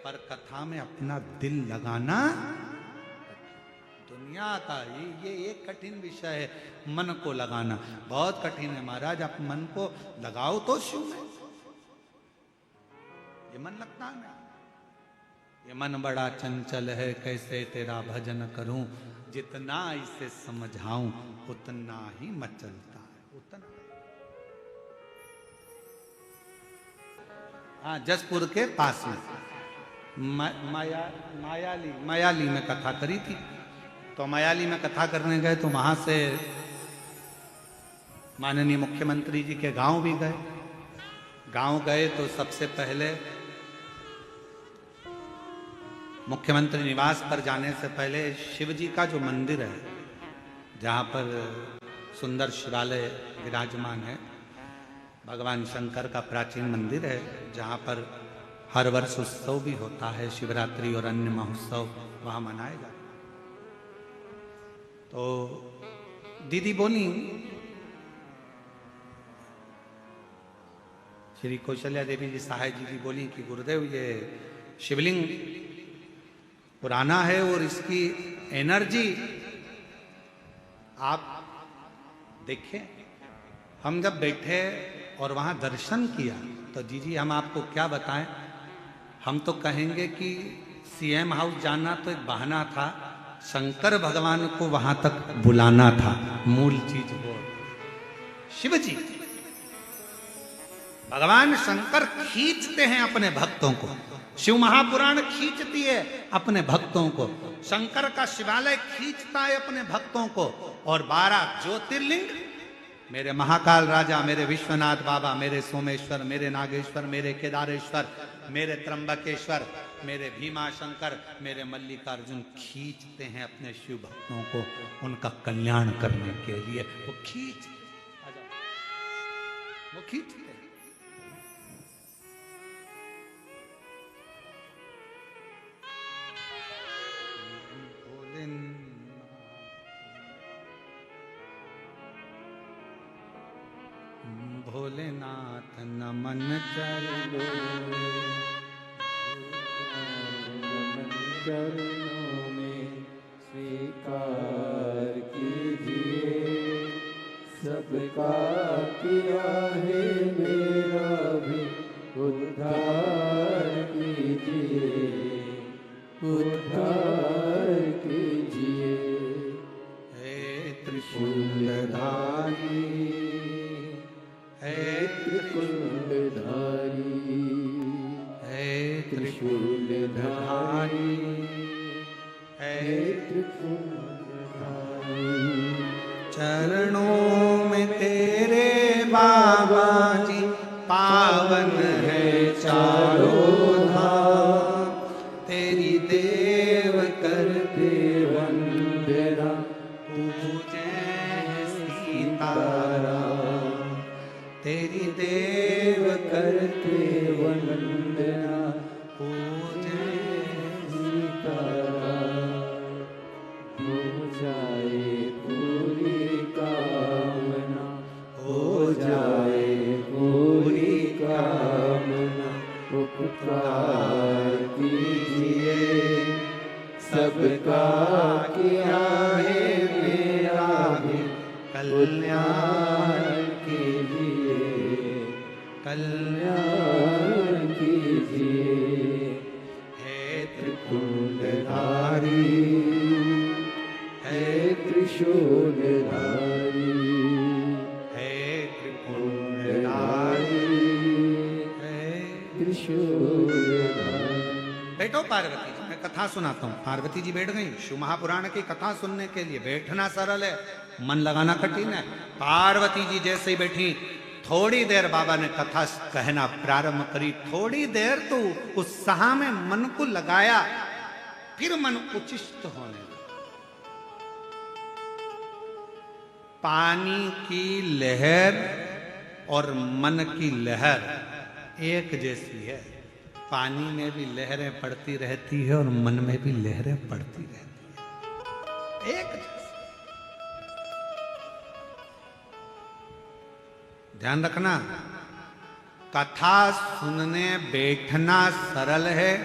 पर कथा में अपना दिल लगाना दुनिया का ये एक कठिन विषय है। मन को लगाना बहुत कठिन है महाराज। आप मन को लगाओ तो शिव में, ये मन लगता नहीं। ये मन बड़ा चंचल है, कैसे तेरा भजन करूं, जितना इसे समझाऊं उतना ही मचलता है, उतना। हाँ, जसपुर के पास में मायाली में कथा करी थी। तो मायाली में कथा करने गए तो वहां से माननीय मुख्यमंत्री जी के गांव भी गए। गांव गए तो सबसे पहले मुख्यमंत्री निवास पर जाने से पहले शिव जी का जो मंदिर है, जहां पर सुंदर शिवालय विराजमान है, भगवान शंकर का प्राचीन मंदिर है, जहां पर हर वर्ष उत्सव भी होता है, शिवरात्रि और अन्य महोत्सव वहां मनाए जाते। तो दीदी बोली, श्री कौशल्या देवी जी सहाय जी बोली कि गुरुदेव ये शिवलिंग पुराना है और इसकी एनर्जी आप देखें। हम जब बैठे और वहां दर्शन किया तो जी हम आपको क्या बताएं, हम तो कहेंगे कि सीएम हाउस जाना तो एक बहाना था, शंकर भगवान को वहां तक बुलाना था। मूल चीज वो शिव जी, भगवान शंकर खींचते हैं अपने भक्तों को, शिव महापुराण खींचती है अपने भक्तों को, शंकर का शिवालय खींचता है अपने भक्तों को, और 12 ज्योतिर्लिंग, मेरे महाकाल राजा, मेरे विश्वनाथ बाबा, मेरे सोमेश्वर, मेरे नागेश्वर, मेरे केदारेश्वर, मेरे त्र्यंबकेश्वर, मेरे भीमा शंकर, मेरे मल्लिकार्जुन खींचते हैं अपने शिव भक्तों को उनका कल्याण करने के लिए। वो खींचते हैं। भोलेनाथ नमन चरणों में, नमन चरणों में स्वीकार कीजिए, सबका किया है मेरा भी उद्धार कीजिए, उद्धार कीजिए। हे त्रिशूलधारी, हे त्रिशूलधारी, हे त्रिशूलधारी, हे त्रिशूलधारी। चरणों में तेरे बाबा जी पावन है चारों धाम, तेरी देव करते वंदना पूजे सीताराम, तेरी देव करते वंदना पूजे सीताराम। हो जाए पूरी कामना, हो जाए पूरी कामना, उपकार कीजिए, सबका किया है मेरा भी कल्याण कीजिए, कल्याण कल्याण कीजिए। हे त्रिशूलधारी, हे त्रिशूलधारी, हे त्रिपुंडधारी, हे त्रिशूलधारी। बैठो पार्वती जी, मैं कथा सुनाता हूँ। पार्वती जी बैठ गई। शिव महापुराण की कथा सुनने के लिए बैठना सरल है, मन लगाना कठिन है। पार्वती जी जैसे ही बैठी, थोड़ी देर बाबा ने कथा कहना प्रारंभ करी। थोड़ी देर तो उत्साह में मन को लगाया, फिर मन उचिष्ट होने लगा। पानी की लहर और मन की लहर एक जैसी है। पानी में भी लहरें पड़ती रहती है और मन में भी लहरें पड़ती रहती है, एक जैसी। ध्यान रखना, कथा सुनने बैठना सरल है,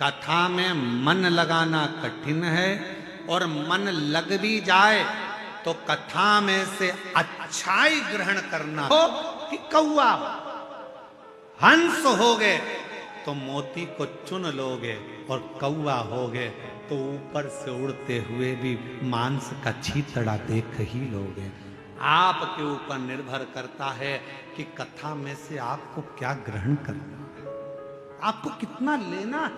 कथा में मन लगाना कठिन है। और मन लग भी जाए तो कथा में से अच्छाई ग्रहण करना हो कि कौवा हंस हो गए तो मोती को चुन लोगे, और कौवा हो गए तो ऊपर से उड़ते हुए भी मांस का छीतड़ा देख ही लोगे। आपके ऊपर निर्भर करता है कि कथा में से आपको क्या ग्रहण करना है, आपको कितना लेना है,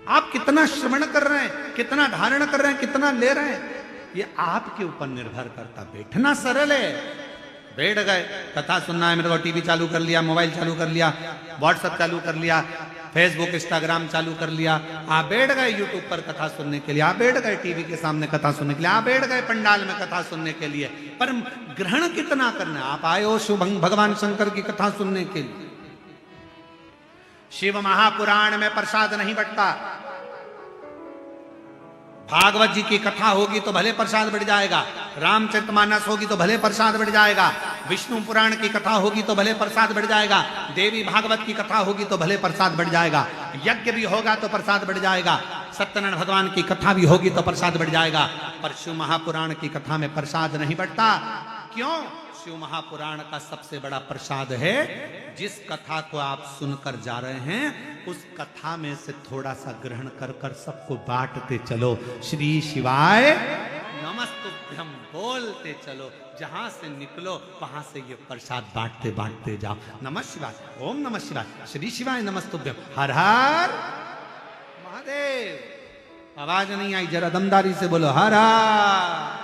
आप कितना श्रवण कर रहे हैं, कितना धारण कर रहे हैं, कितना ले रहे हैं, ये आपके ऊपर निर्भर करता। बैठना सरल है, बैठ गए, कथा सुनना है मेरे को, टीवी चालू कर लिया, मोबाइल चालू कर लिया, व्हाट्सएप चालू कर लिया, फेसबुक इंस्टाग्राम चालू कर लिया, आप बैठ गए यूट्यूब पर कथा सुनने के लिए, आप बैठ गए टीवी के सामने कथा सुनने के लिए, आप बैठ गए पंडाल में कथा सुनने के लिए, पर ग्रहण कितना करना है? आप आए हो शिव भगवान शंकर की कथा सुनने के लिए। शिव महापुराण में प्रसाद नहीं बंटता। भागवत जी की कथा होगी तो भले प्रसाद बढ़ जाएगा, रामचरितमानस होगी तो भले प्रसाद बढ़ जाएगा, विष्णु पुराण की कथा होगी तो भले प्रसाद बढ़ जाएगा, देवी भागवत की कथा होगी तो भले प्रसाद बढ़ जाएगा, यज्ञ भी होगा तो प्रसाद बढ़ जाएगा, सत्यनारायण भगवान की कथा भी होगी तो प्रसाद बढ़ जाएगा। पर शिव महापुराण की कथा में प्रसाद नहीं बढ़ता। क्यों? शिव महापुराण का सबसे बड़ा प्रसाद है, जिस कथा को आप सुनकर जा रहे हैं उस कथा में से थोड़ा सा ग्रहण कर कर सबको बांटते चलो। श्री शिवाय नमस्तुभ्यम बोलते चलो, जहां से निकलो वहां से ये प्रसाद बांटते बांटते जाओ। नमः शिवाय, ओम नमः शिवाय, श्री शिवाय नमस्तुभ्यम, हर हर महादेव। आवाज नहीं आई, जरा दमदारी से बोलो हर हर।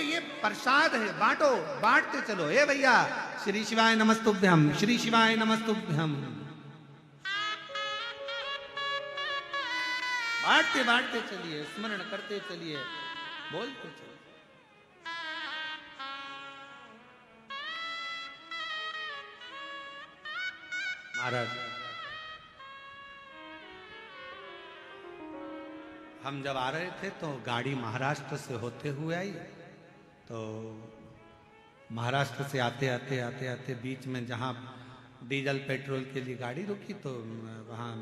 ये प्रसाद है, बांटो, बांटते चलो। ए भैया, श्री शिवाय नमस्तुभ्यम, श्री शिवाय नमस्तुभ्यम, बांटते बांटते चलिए, स्मरण करते चलिए, बोलते चलिए। महाराज, हम जब आ रहे थे तो गाड़ी महाराष्ट्र से होते हुए आई, तो महाराष्ट्र से आते आते आते आते बीच में जहाँ डीजल पेट्रोल के लिए गाड़ी रुकी तो वहाँ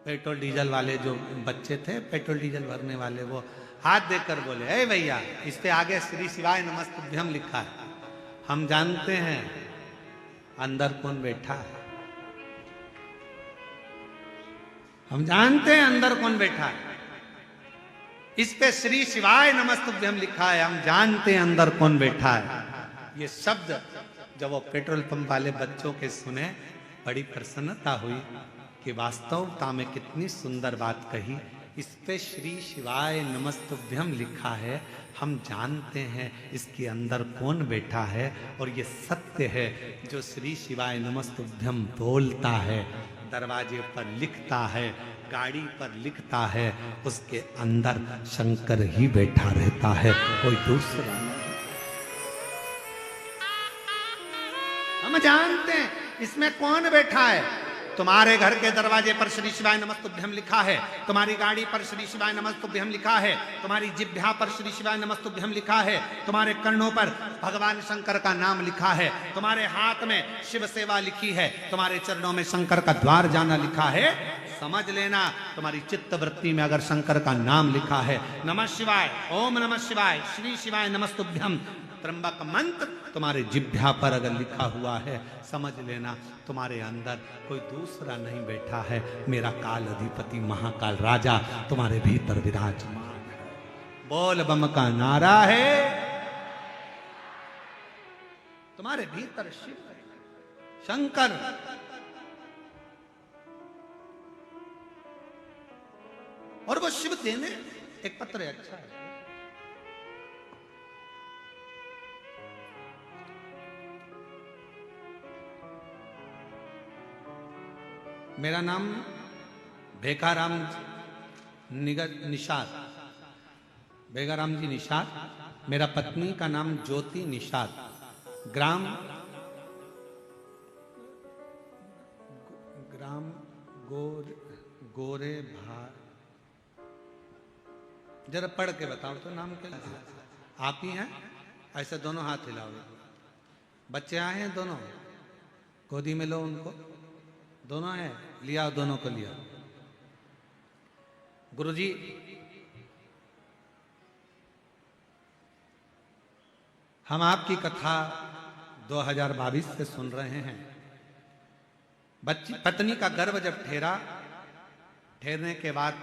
पेट्रोल डीजल वाले जो बच्चे थे पेट्रोल डीजल भरने वाले वो हाथ देकर बोले, ए भैया इस पे आगे श्री शिवाय नमस्तुभ्यम लिखा है, हम जानते हैं अंदर कौन बैठा है, हम जानते हैं अंदर कौन बैठा है, इस पे श्री शिवाय नमस्तुभ्यम लिखा है, हम जानते हैं अंदर कौन बैठा है। ये शब्द जब वो पेट्रोल पंप वाले बच्चों के सुने बड़ी प्रसन्नता हुई कि वास्तवता में कितनी सुंदर बात कही। इस पे श्री शिवाय नमस्तुभ्यम लिखा है, हम जानते हैं इसके अंदर कौन बैठा है। और ये सत्य है, जो श्री शिवाय नमस्तुभ्यम बोलता है, दरवाजे पर लिखता है, गाड़ी पर लिखता है, उसके अंदर शंकर ही बैठा रहता है, कोई दूसरा नहीं। हम जानते हैं इसमें कौन बैठा है। तुम्हारे घर के दरवाजे पर श्री शिवाय नमस्तुभ्यम लिखा है, तुम्हारी गाड़ी पर श्री शिवाय नमस्तुभ्यम लिखा है, तुम्हारी जिह्वा पर श्री शिवाय नमस्तुभ्यम लिखा है, तुम्हारे कर्णों पर भगवान शंकर का नाम लिखा है, तुम्हारे हाथ में शिव सेवा लिखी है, तुम्हारे चरणों में शंकर का द्वार जाना लिखा है। समझ लेना, तुम्हारी चित्त वृत्ति में अगर शंकर का नाम लिखा है, नमः शिवाय, ओम नमः शिवाय, श्री शिवाय नमस्तुभ्यम त्र्यंबक मंत्र तुम्हारे जिह्वा पर अगर लिखा हुआ है, समझ लेना तुम्हारे अंदर कोई दूसरा नहीं बैठा है, मेरा काल अधिपति महाकाल राजा तुम्हारे भीतर विराजमान है। बोल बम का नारा है, तुम्हारे भीतर शिव है, शंकर। और वो शिव देने एक पत्र है, अच्छा है। मेरा नाम भेकाराम निषाद, भेकाराम जी निषाद, मेरा पत्नी का नाम ज्योति निषाद, ग्राम गोरे भार। जरा पढ़ के बताओ तो नाम क्या? आप ही हैं? ऐसे दोनों हाथ हिलाओगे। बच्चे आए हैं दोनों, गोदी में लो उनको, दोनों हैं, लिया दोनों को लिया। गुरुजी हम आपकी कथा 2022 से सुन रहे हैं। पत्नी का गर्भ जब ठहरा, ठहरने के बाद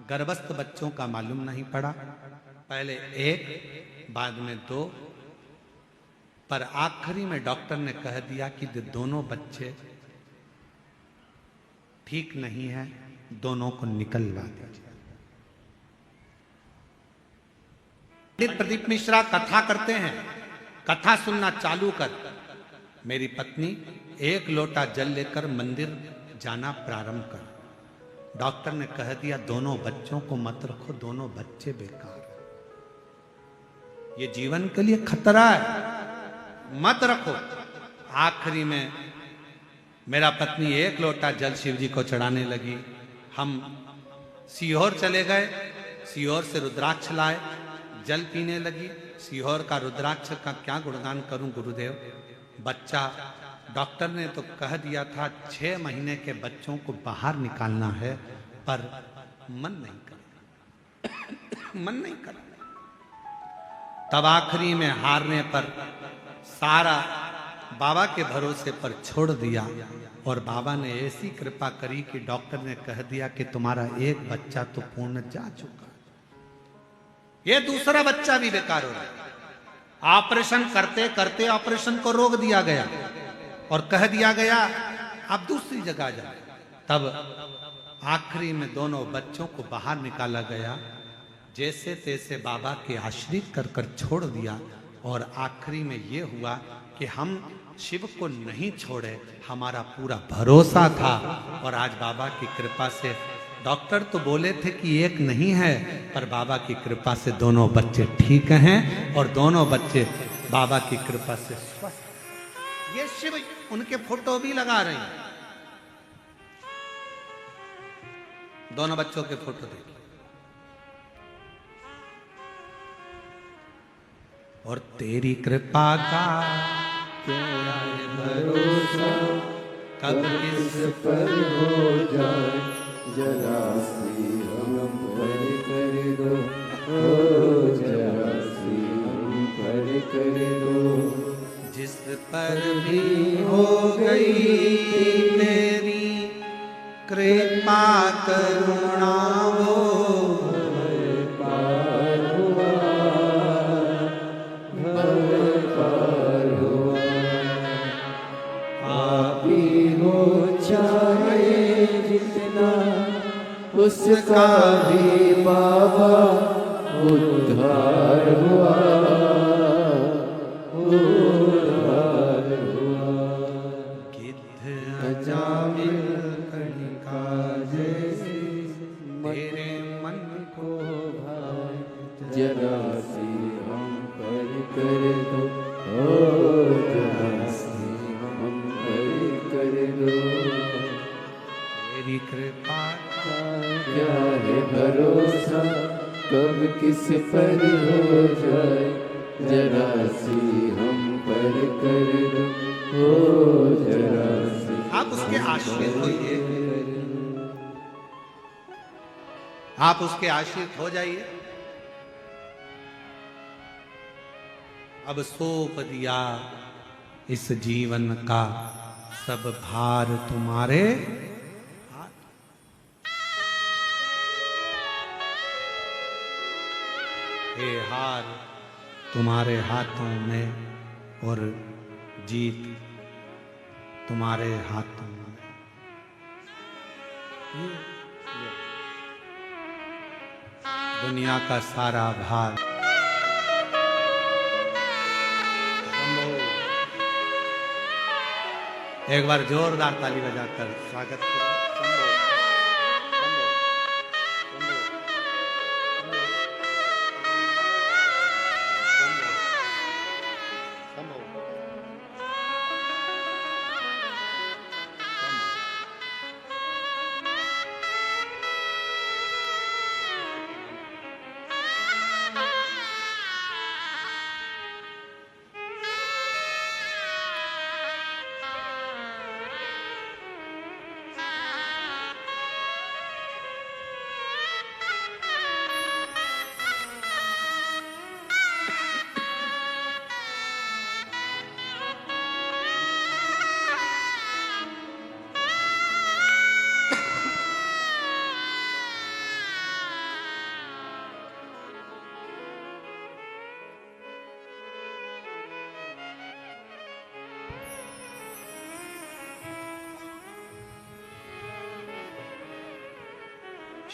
गर्भस्थ बच्चों का मालूम नहीं पड़ा, पहले एक बाद में दो, पर आखिरी में डॉक्टर ने कह दिया कि दोनों बच्चे ठीक नहीं है, दोनों को निकलवा दीजिए। पंडित प्रदीप मिश्रा कथा करते हैं, कथा सुनना चालू कर। मेरी पत्नी एक लोटा जल लेकर मंदिर जाना प्रारंभ कर। डॉक्टर ने कह दिया दोनों बच्चों को मत रखो, दोनों बच्चे बेकार है, ये जीवन के लिए खतरा है, मत रखो। आखिरी में मेरा पत्नी एक लोटा जल शिव जी को चढ़ाने लगी। हम सीहोर चले गए, सीहोर से रुद्राक्ष लाए, जल पीने लगी। सीहोर का रुद्राक्ष का क्या गुणगान करूं गुरुदेव। बच्चा डॉक्टर ने तो कह दिया था 6 महीने के बच्चों को बाहर निकालना है, पर मन नहीं कर मन नहीं कर। तब आखिरी में हारने पर सारा बाबा के भरोसे पर छोड़ दिया, और बाबा ने ऐसी कृपा करी कि डॉक्टर ने कह दिया कि तुम्हारा एक बच्चा तो पूर्ण जा चुका, ये दूसरा बच्चा भी बेकार हो रहा है। ऑपरेशन करते करते ऑपरेशन को रोक दिया गया और कह दिया गया आप दूसरी जगह जाए। तब आखिरी में दोनों बच्चों को बाहर निकाला गया, जैसे तैसे बाबा के आश्रित कर कर छोड़ दिया। और आखिरी में ये हुआ कि हम शिव को नहीं छोड़े, हमारा पूरा भरोसा था। और आज बाबा की कृपा से, डॉक्टर तो बोले थे कि एक नहीं है, पर बाबा की कृपा से दोनों बच्चे ठीक हैं और दोनों बच्चे बाबा की कृपा से स्वस्थ। ये शिव उनके फोटो भी लगा रहे हैं, दोनों बच्चों के फोटो देखिए। और तेरी कृपा का क्या है भरोसा, कब किस पर हो जाए, जरा सी हम पर कर दो, ओ जरा सी हम पर कर दो। जिस पर भी हो गई तेरी कृपा करुणा वो पार हुआ, भव पार हुआ। आप ही हो चाहे जितना, उसका भी बाबा उद्धार हुआ, उद्धार हुआ। गिद्ध अजामिल कणिका जैसे तेरे मन को भाई, जरा सी हम पर कर दो, ओ जरा सी हम पर कर दो। तेरी कृपा का क्या है भरोसा, कब किस पर हो जाए, जरा सी हम पर कर दो, ओ जरा सी। आप उसके आश्रित होइए, आप उसके आश्रित हो जाइए। अब सौंप दिया इस जीवन का सब भार तुम्हारे हाथ। हे हार तुम्हारे हाथों में और जीत तुम्हारे हाथों में। दुनिया का सारा भार एक बार जोरदार ताली बजाकर स्वागत करें।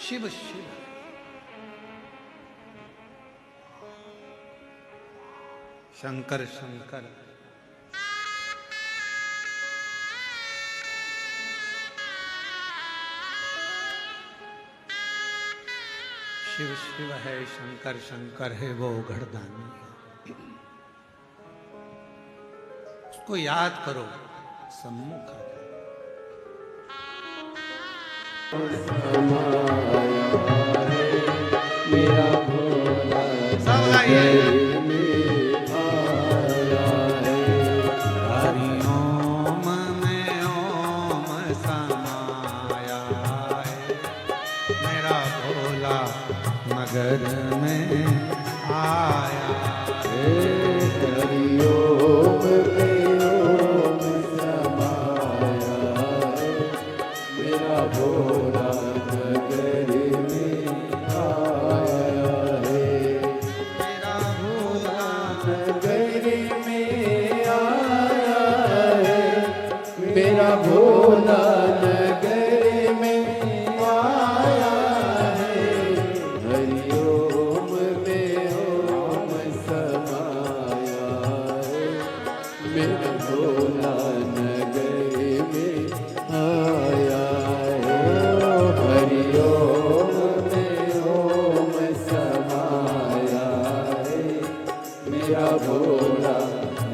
शिव शिव शंकर शंकर शिव शिव है, शंकर शंकर है, वो घड़दानी है। उसको याद करो, सम्मुख आ जाए। मेरा भोला सब गाइए। हरि ओम में ओम समाया है, मेरा भोला नगर में आया। हरि ओम में ओम समाया है, मेरा भोला नगर में आया है। मेरा भोला नगर में आया है, मेरा भोला नगर में आया है। हरि ओम में ओम समाया है, मेरा भोला नगर में आया है। हरि ओम में ओम समाया है, मेरा भोला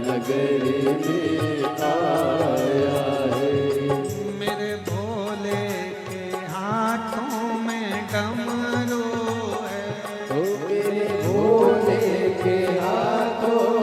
नगर में आया है। मेरे भोले के हाथों में डमरू है, ओ मेरे भोले के हाथों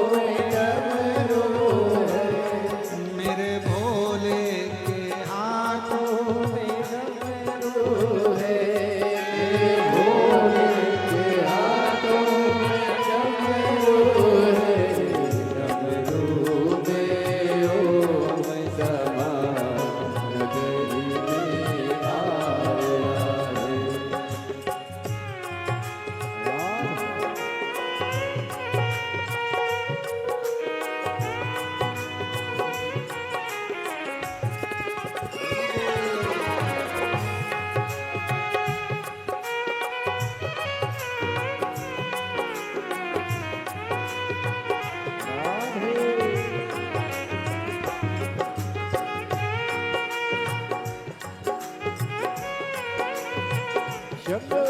शंभो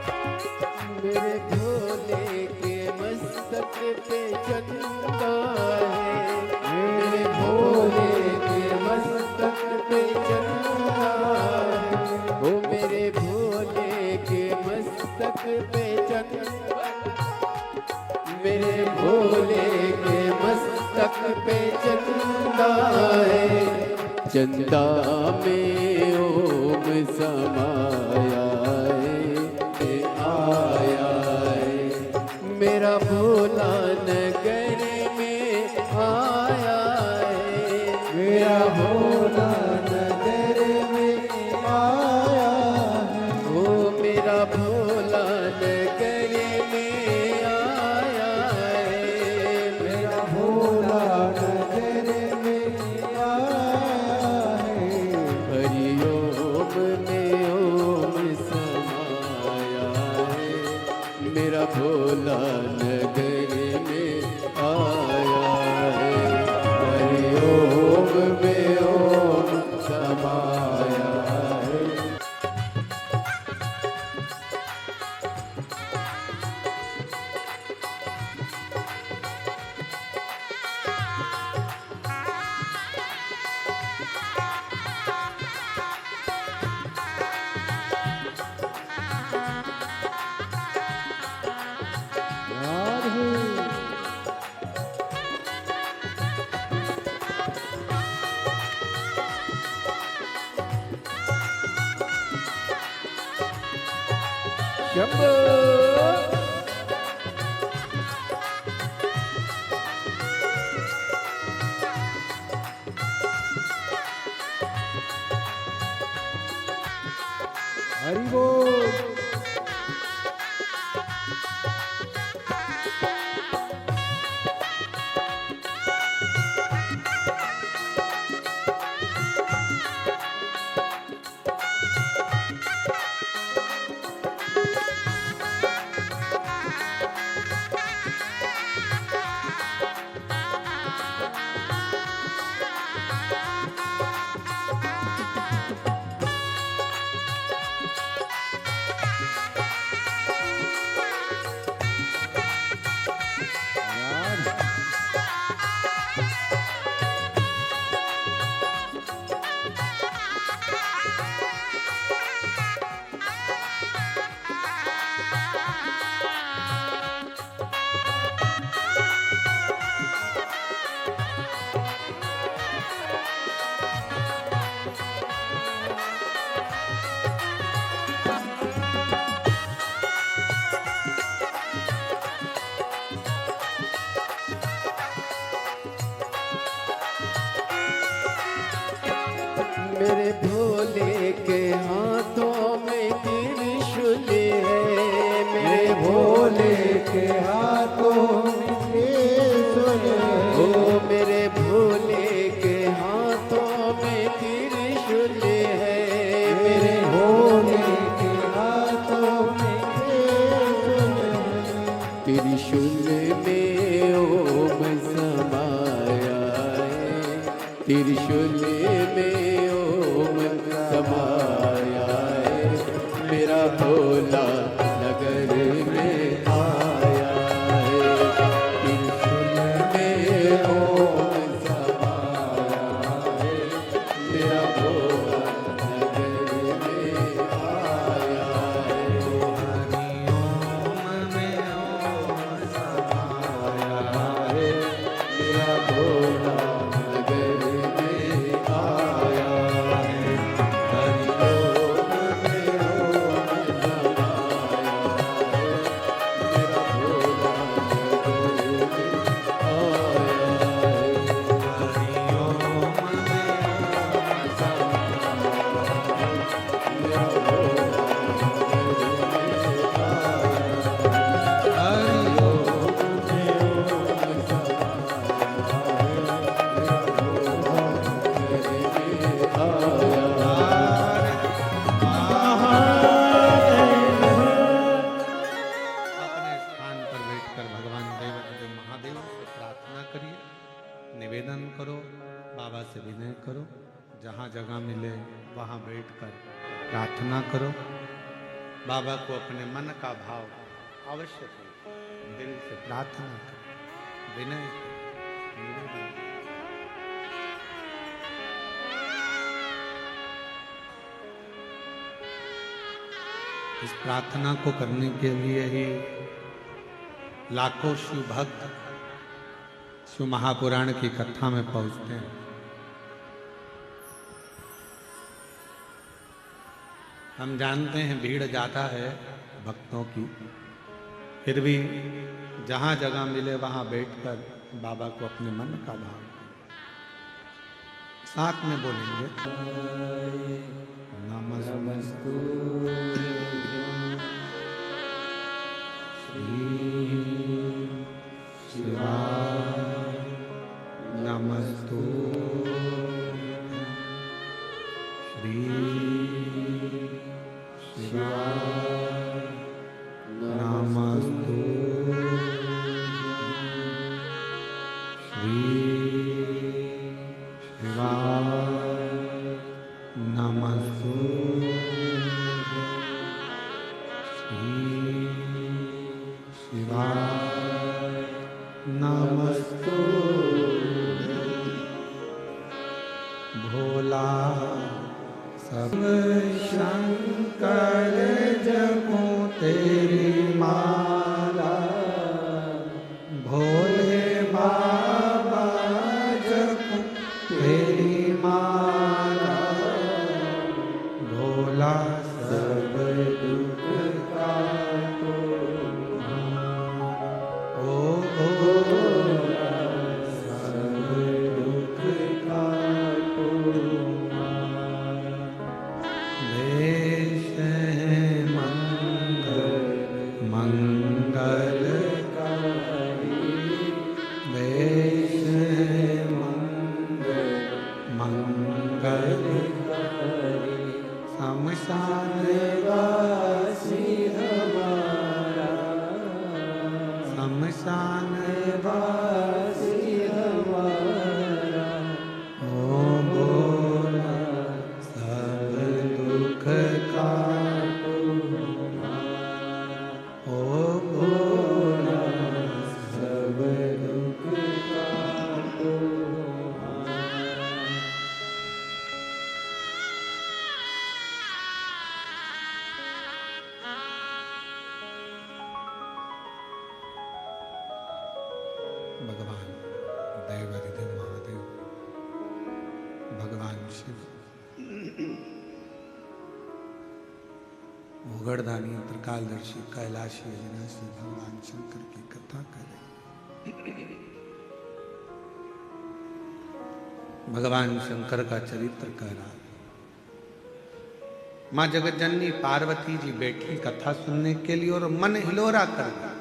मेरे भोले के मस्तक पे चंदा है मेरे भोले के मस्तक पे चंदा है ओ मेरे भोले के मस्तक पे चंदा मेरे भोले के मस्तक पे चंदा है चंदा में ओम समाया आया है मेरा भोला नगर में आया है मेरा भोला नगर में आया है ओ मेरा भोला नगर में आया है मेरा भोला नगर में आया है हरि ओम में ओम समाया है मेरा भोला नगर में आया है हरि ओम में ओम समाया है शंभो हरि बोल मेरे भोले के हाथों में त्रिशूल है, मेरे भोले के हाथों में त्रिशूल है। ओ मेरे भोले के हाथों में त्रिशूल है, मेरे भोले के हाथों में त्रिशूल है। त्रिशूल में ओम समाया है, त्रिशूल में ओम समाया है। मेरा भोला नगर में आया है, त्रिशूल में ओम समाया है। मेरा भोला नगर में आया है। मेरा भोला नगर में आया है। हरिओम में ओम समाया है। मेरा भोला नगर में आया है। मेरा भोला अपने स्थान पर बैठकर भगवान देवाधिदेव महादेव से प्रार्थना करिए, निवेदन करो, बाबा से विनय करो, जहाँ जगह मिले वहाँ बैठकर प्रार्थना करो। बाबा को अपने मन का भाव अवश्य करो, दिल से प्रार्थना करो, विनय करो, निवेदन करो। इस प्रार्थना को करने के लिए ही लाखों शिव भक्त शिव महापुराण की कथा में पहुंचते हैं। हम जानते हैं भीड़ ज्यादा है भक्तों की, फिर भी जहां जगह मिले वहां बैठकर बाबा को अपने मन का भाव साथ में बोलेंगे। नमस्तु शिवाय नमस्तु श्री शिवाय नमस्तु श्री शिवाय नमस्तु श्री शिवाय नमस्तु भोला सब शंकर जपो तेरी माला, भोले बाबा जपो तेरी माला, भोला सब दुख काटो। ओ सब दुख काटो। देश है मंगल मंगलकारी, देश है मंगल मंगलकारी। शमशान वासी हमारा, शमशान वासी हमारा। ओ भोला सब दुख काटो। ओ भोला सब दुख काटो। भगवान देवाधिदेव महादेव, भगवान शिव भूगढ़दानी त्रिकालदर्शी कैलाशी अविनाशी भगवान शंकर की कथा करें। भगवान शंकर का चरित्र कह रहा है। मां जगत जननी पार्वती जी बैठी कथा सुनने के लिए और मन हिलोरा कर गया।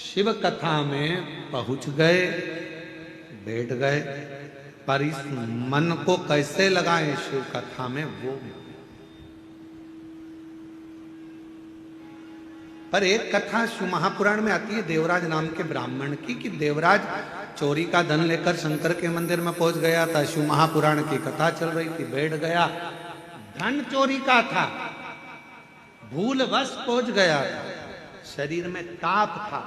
शिव कथा में पहुंच गए, बैठ गए, पर इस मन को कैसे लगाएं शिव कथा में वो। पर एक कथा शिव महापुराण में आती है देवराज नाम के ब्राह्मण की, कि देवराज चोरी का धन लेकर शंकर के मंदिर में पहुंच गया था। शिव महापुराण की कथा चल रही थी, बैठ गया, धन चोरी का था, भूलवश पहुंच गया था, शरीर में ताप था,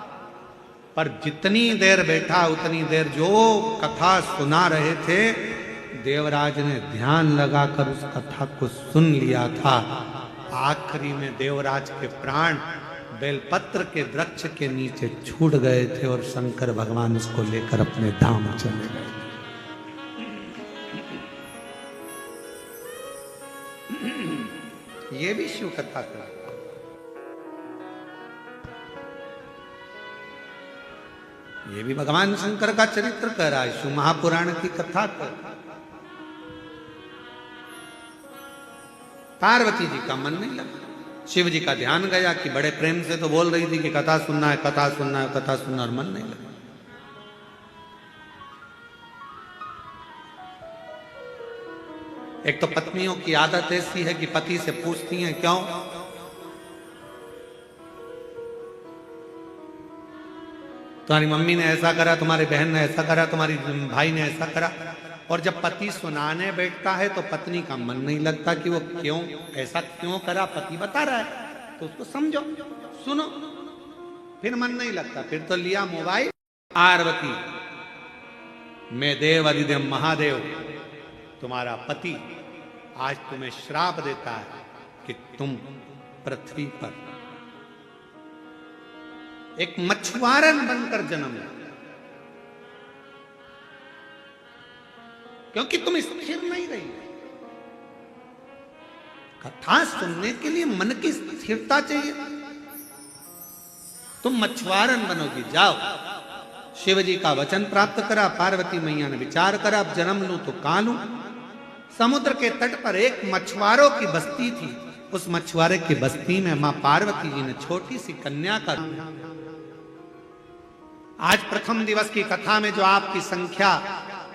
पर जितनी देर बैठा उतनी देर जो कथा सुना रहे थे देवराज ने ध्यान लगाकर उस कथा को सुन लिया था। आखिरी में देवराज के प्राण बेलपत्र के वृक्ष के नीचे छूट गए थे और शंकर भगवान उसको लेकर अपने धाम चले गए। ये भी शिव कथा का, ये भी भगवान शंकर का चरित्र कह रहा है, शिव महापुराण की कथा कर। पार्वती जी का मन नहीं लगा, शिव जी का ध्यान गया कि बड़े प्रेम से तो बोल रही थी कि कथा सुनना है, कथा सुनना है, कथा सुनना, और मन नहीं लगा। एक तो पत्नियों की आदत ऐसी है कि पति से पूछती हैं क्यों, तुम्हारी मम्मी ने ऐसा करा, तुम्हारी बहन ने ऐसा करा, तुम्हारी भाई ने ऐसा करा। और जब पति सुनाने बैठता है तो पत्नी का मन नहीं लगता कि वो क्यों ऐसा क्यों करा, पति बता रहा है तो उसको समझो, सुनो, फिर मन नहीं लगता। फिर तो लिया मोबाइल, पार्वती मैं देव अधिदेव महादेव तुम्हारा पति आज तुम्हें श्राप देता है कि तुम पृथ्वी पर एक मछुआरन बनकर जन्म लो, क्योंकि तुम स्थिर नहीं रही। कथा सुनने के लिए मन की स्थिरता चाहिए। तुम मछुआरन बनोगी, जाओ। शिव जी का वचन प्राप्त करा, पार्वती मैया ने विचार करा, अब जन्म लूं तो कहां लूं। समुद्र के तट पर एक मछुआरों की बस्ती थी। उस मछुआरे की बस्ती में मां पार्वती जी ने छोटी सी कन्या का, आज प्रथम दिवस की कथा में जो आपकी संख्या,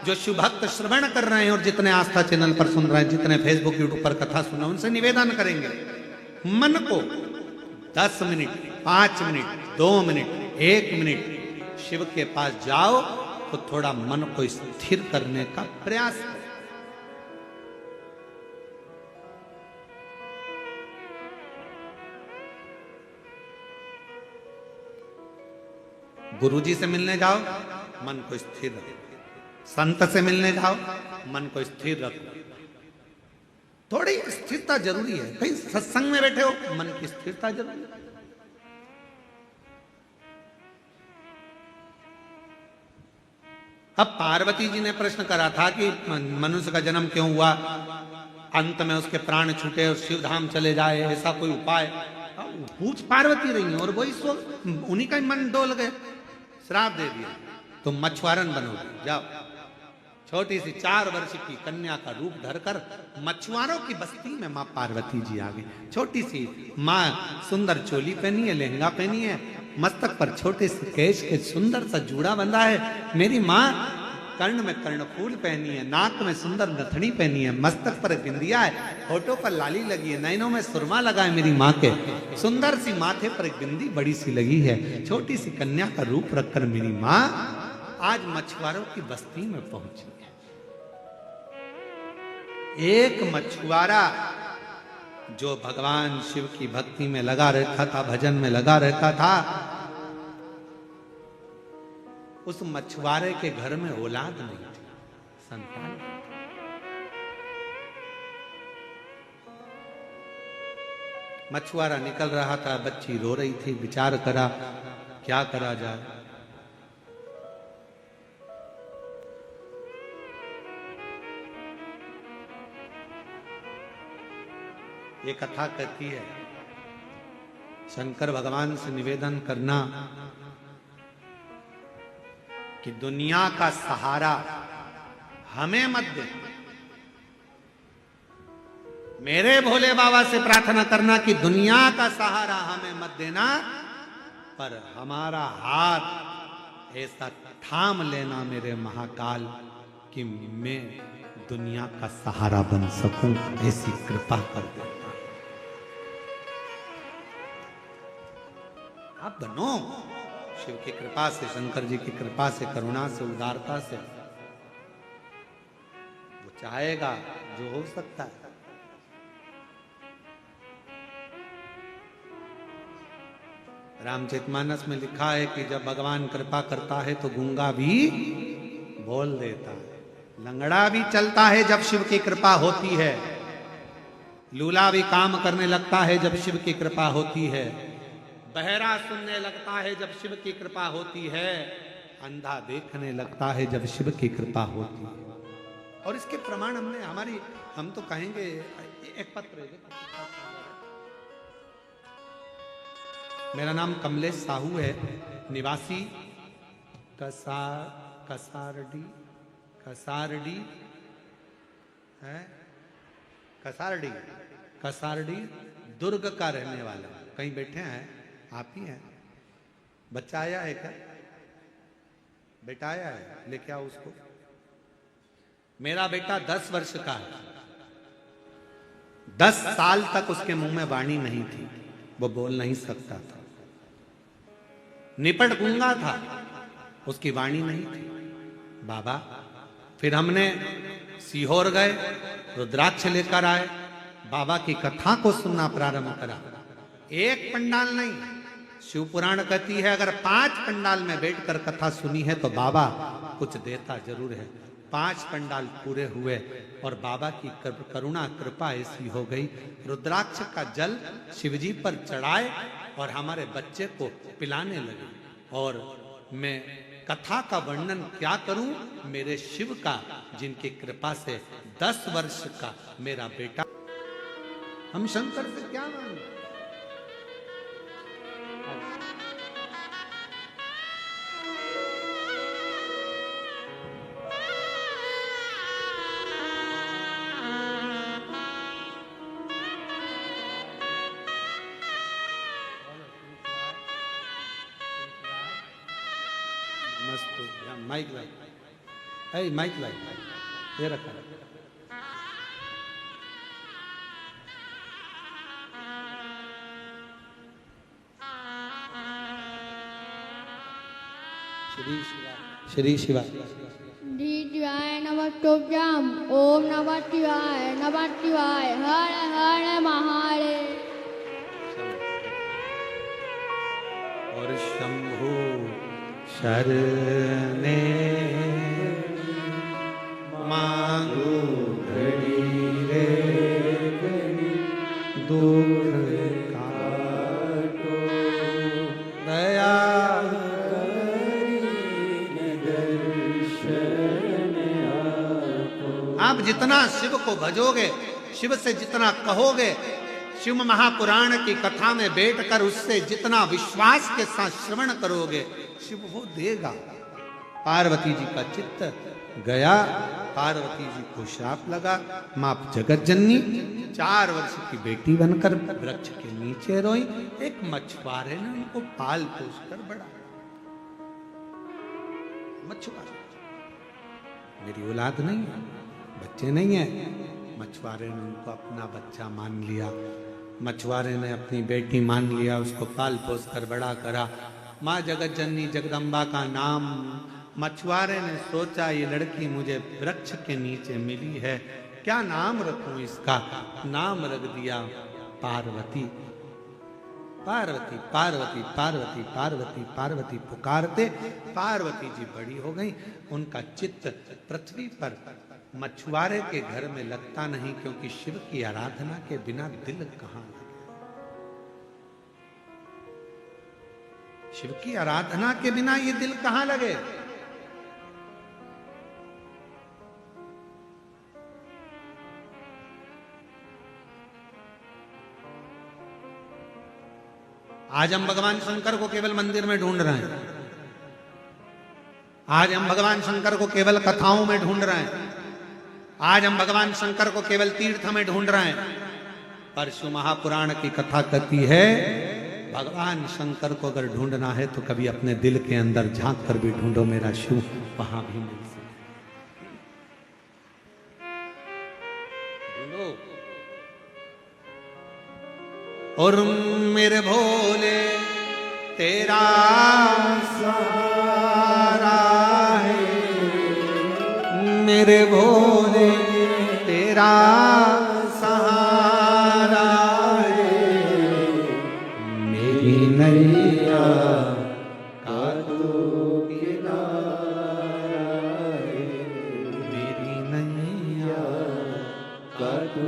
जो शिव भक्त श्रवण कर रहे हैं और जितने आस्था चैनल पर सुन रहे हैं, जितने फेसबुक यूट्यूब पर कथा सुन रहे हैं, उनसे निवेदन करेंगे मन को 10 minute, 5 minute, 2 minute, 1 minute Shiv के पास जाओ तो थोड़ा मन को स्थिर करने का प्रयास करो। गुरुजी से मिलने जाओ, मन को स्थिर रखो। संत से मिलने जाओ, मन को स्थिर रखो। थोड़ी स्थिरता जरूरी है। कहीं सत्संग में बैठे हो, मन की स्थिरता जरूरी है। अब पार्वती जी ने प्रश्न करा था कि मनुष्य का जन्म क्यों हुआ, अंत में उसके प्राण छूटे और शिव धाम चले जाए, ऐसा कोई उपाय? पूछ पार्वती रही और वही सो, उन्हीं का मन डोल गए, श्राप दे दिया, तुम मछुआरन बनोगे, जाओ। छोटी सी 4 वर्ष की कन्या का रूप धरकर मछुआरों की बस्ती में मां पार्वती जी आ गई। छोटी सी मां, सुंदर चोली पहनी है, लहंगा पहनी है, मस्तक पर छोटे से केश के सुंदर सा जूड़ा बंधा है। मेरी मां कर्ण में कर्णफूल पहनी है, नाक में सुंदर नथनी पहनी है, मस्तक पर बिंदिया है, होठों पर लाली लगी है, नैनों में सुरमा लगा है। मेरी माँ के सुंदर सी माथे पर एक बिंदी बड़ी सी लगी है। छोटी सी कन्या का रूप रखकर मेरी माँ आज मछुआरों की बस्ती में पहुंची है। एक मछुआरा जो भगवान शिव की भक्ति में लगा रहता था, भजन में लगा रहता था, उस मछुआरे के घर में औलाद नहीं थी, संतान नहीं थी। मछुआरा निकल रहा था, बच्ची रो रही थी, विचार करा क्या करा जाए। ये कथा कहती है शंकर भगवान से निवेदन करना कि दुनिया का सहारा हमें मत दे। मेरे भोले बाबा से प्रार्थना करना कि दुनिया का सहारा हमें मत देना, पर हमारा हाथ ऐसा थाम लेना मेरे महाकाल कि मैं दुनिया का सहारा बन सकूं, ऐसी कृपा कर देना। आप बनो शिव की कृपा से, शंकर जी की कृपा से, करुणा से, उदारता से। वो चाहेगा जो हो सकता है। रामचरितमानस में लिखा है कि जब भगवान कृपा करता है तो गूंगा भी बोल देता है, लंगड़ा भी चलता है जब शिव की कृपा होती है, लूला भी काम करने लगता है जब शिव की कृपा होती है, बहरा सुनने लगता है जब शिव की कृपा होती है, अंधा देखने लगता है जब शिव की कृपा होती है। और इसके प्रमाण हम तो कहेंगे एक पत्र है। मेरा नाम कमलेश साहू है, निवासी कसारडी है, कसारडी दुर्ग का रहने वाला। कहीं बैठे हैं आप ही हैं? बच्चा आया है क्या? बेटा आया है, लेके आओ उसको। मेरा बेटा 10 वर्ष का है। 10 साल तक उसके मुंह में वाणी नहीं थी, वो बोल नहीं सकता था, निपट गूंगा था, उसकी वाणी नहीं थी। बाबा, फिर हमने सीहोर गए, रुद्राक्ष लेकर आए, बाबा की कथा को सुनना प्रारंभ करा। एक पंडाल नहीं, शिव पुराण कहती है अगर 5 पंडाल में बैठकर कथा सुनी है तो बाबा कुछ देता जरूर है। 5 पंडाल पूरे हुए और बाबा की करुणा कृपा ऐसी हो गई, रुद्राक्ष का जल शिवजी पर चढ़ाए और हमारे बच्चे को पिलाने लगे। और मैं कथा का वर्णन क्या करूं मेरे शिव का, जिनकी कृपा से 10 वर्ष का मेरा बेटा। हम शंकर से क्या मांगे? माइक लाई, माइक लाई, ये रखा। श्री शिवा शिवाय नमः तुभ्यम। ओम नमः शिवाय, नमः शिवाय, हर हर महादेव। और शंभु शरणे मांगू घड़ी रे दुख काटो, दया आप जितना शिव को भजोगे, शिव से जितना कहोगे, शिव महापुराण की कथा में बैठकर उससे जितना विश्वास के साथ श्रवण करोगे, शिव वो देगा। पार्वती जी का चित्त गया, पार्वती जी को श्राप लगा, मां जगत जननी 4 वर्ष की बेटी बनकर वृक्ष के नीचे रोई। एक मछुआरे ने उनको पाल पोस कर बड़ा। मछुआरे, मेरी औलाद नहीं है, बच्चे नहीं है, मछुआरे ने उनको अपना बच्चा मान लिया, मछुआरे ने अपनी बेटी मान लिया, उसको पाल पोस कर बड़ा करा। माँ जगत जननी जगदम्बा का नाम मछुआरे ने सोचा ये लड़की मुझे वृक्ष के नीचे मिली है, क्या नाम रखूं इसका? नाम रख दिया पार्वती। पार्वती पार्वती पार्वती पार्वती पार्वती पुकारते पार्वती जी बड़ी हो गई। उनका चित्त पृथ्वी पर मछुआरे के घर में लगता नहीं, क्योंकि शिव की आराधना के बिना दिल कहां लगे? शिव की आराधना के बिना ये दिल कहां लगे? आज हम भगवान शंकर को केवल मंदिर में ढूंढ रहे हैं, आज हम भगवान शंकर को केवल कथाओं में ढूंढ रहे हैं, आज हम भगवान शंकर को केवल तीर्थ में ढूंढ रहे हैं, पर शिव महापुराण की कथा कहती है भगवान शंकर को अगर ढूंढना है तो कभी अपने दिल के अंदर झांक कर भी ढूंढो, मेरा शिव वहां भी मिल सकता। ढूंढो और मेरे भोले तेरा सहारा है, मेरे भोले तेरा सहारा है, मेरी नैया का तू किनारा है, मेरी नैया का तू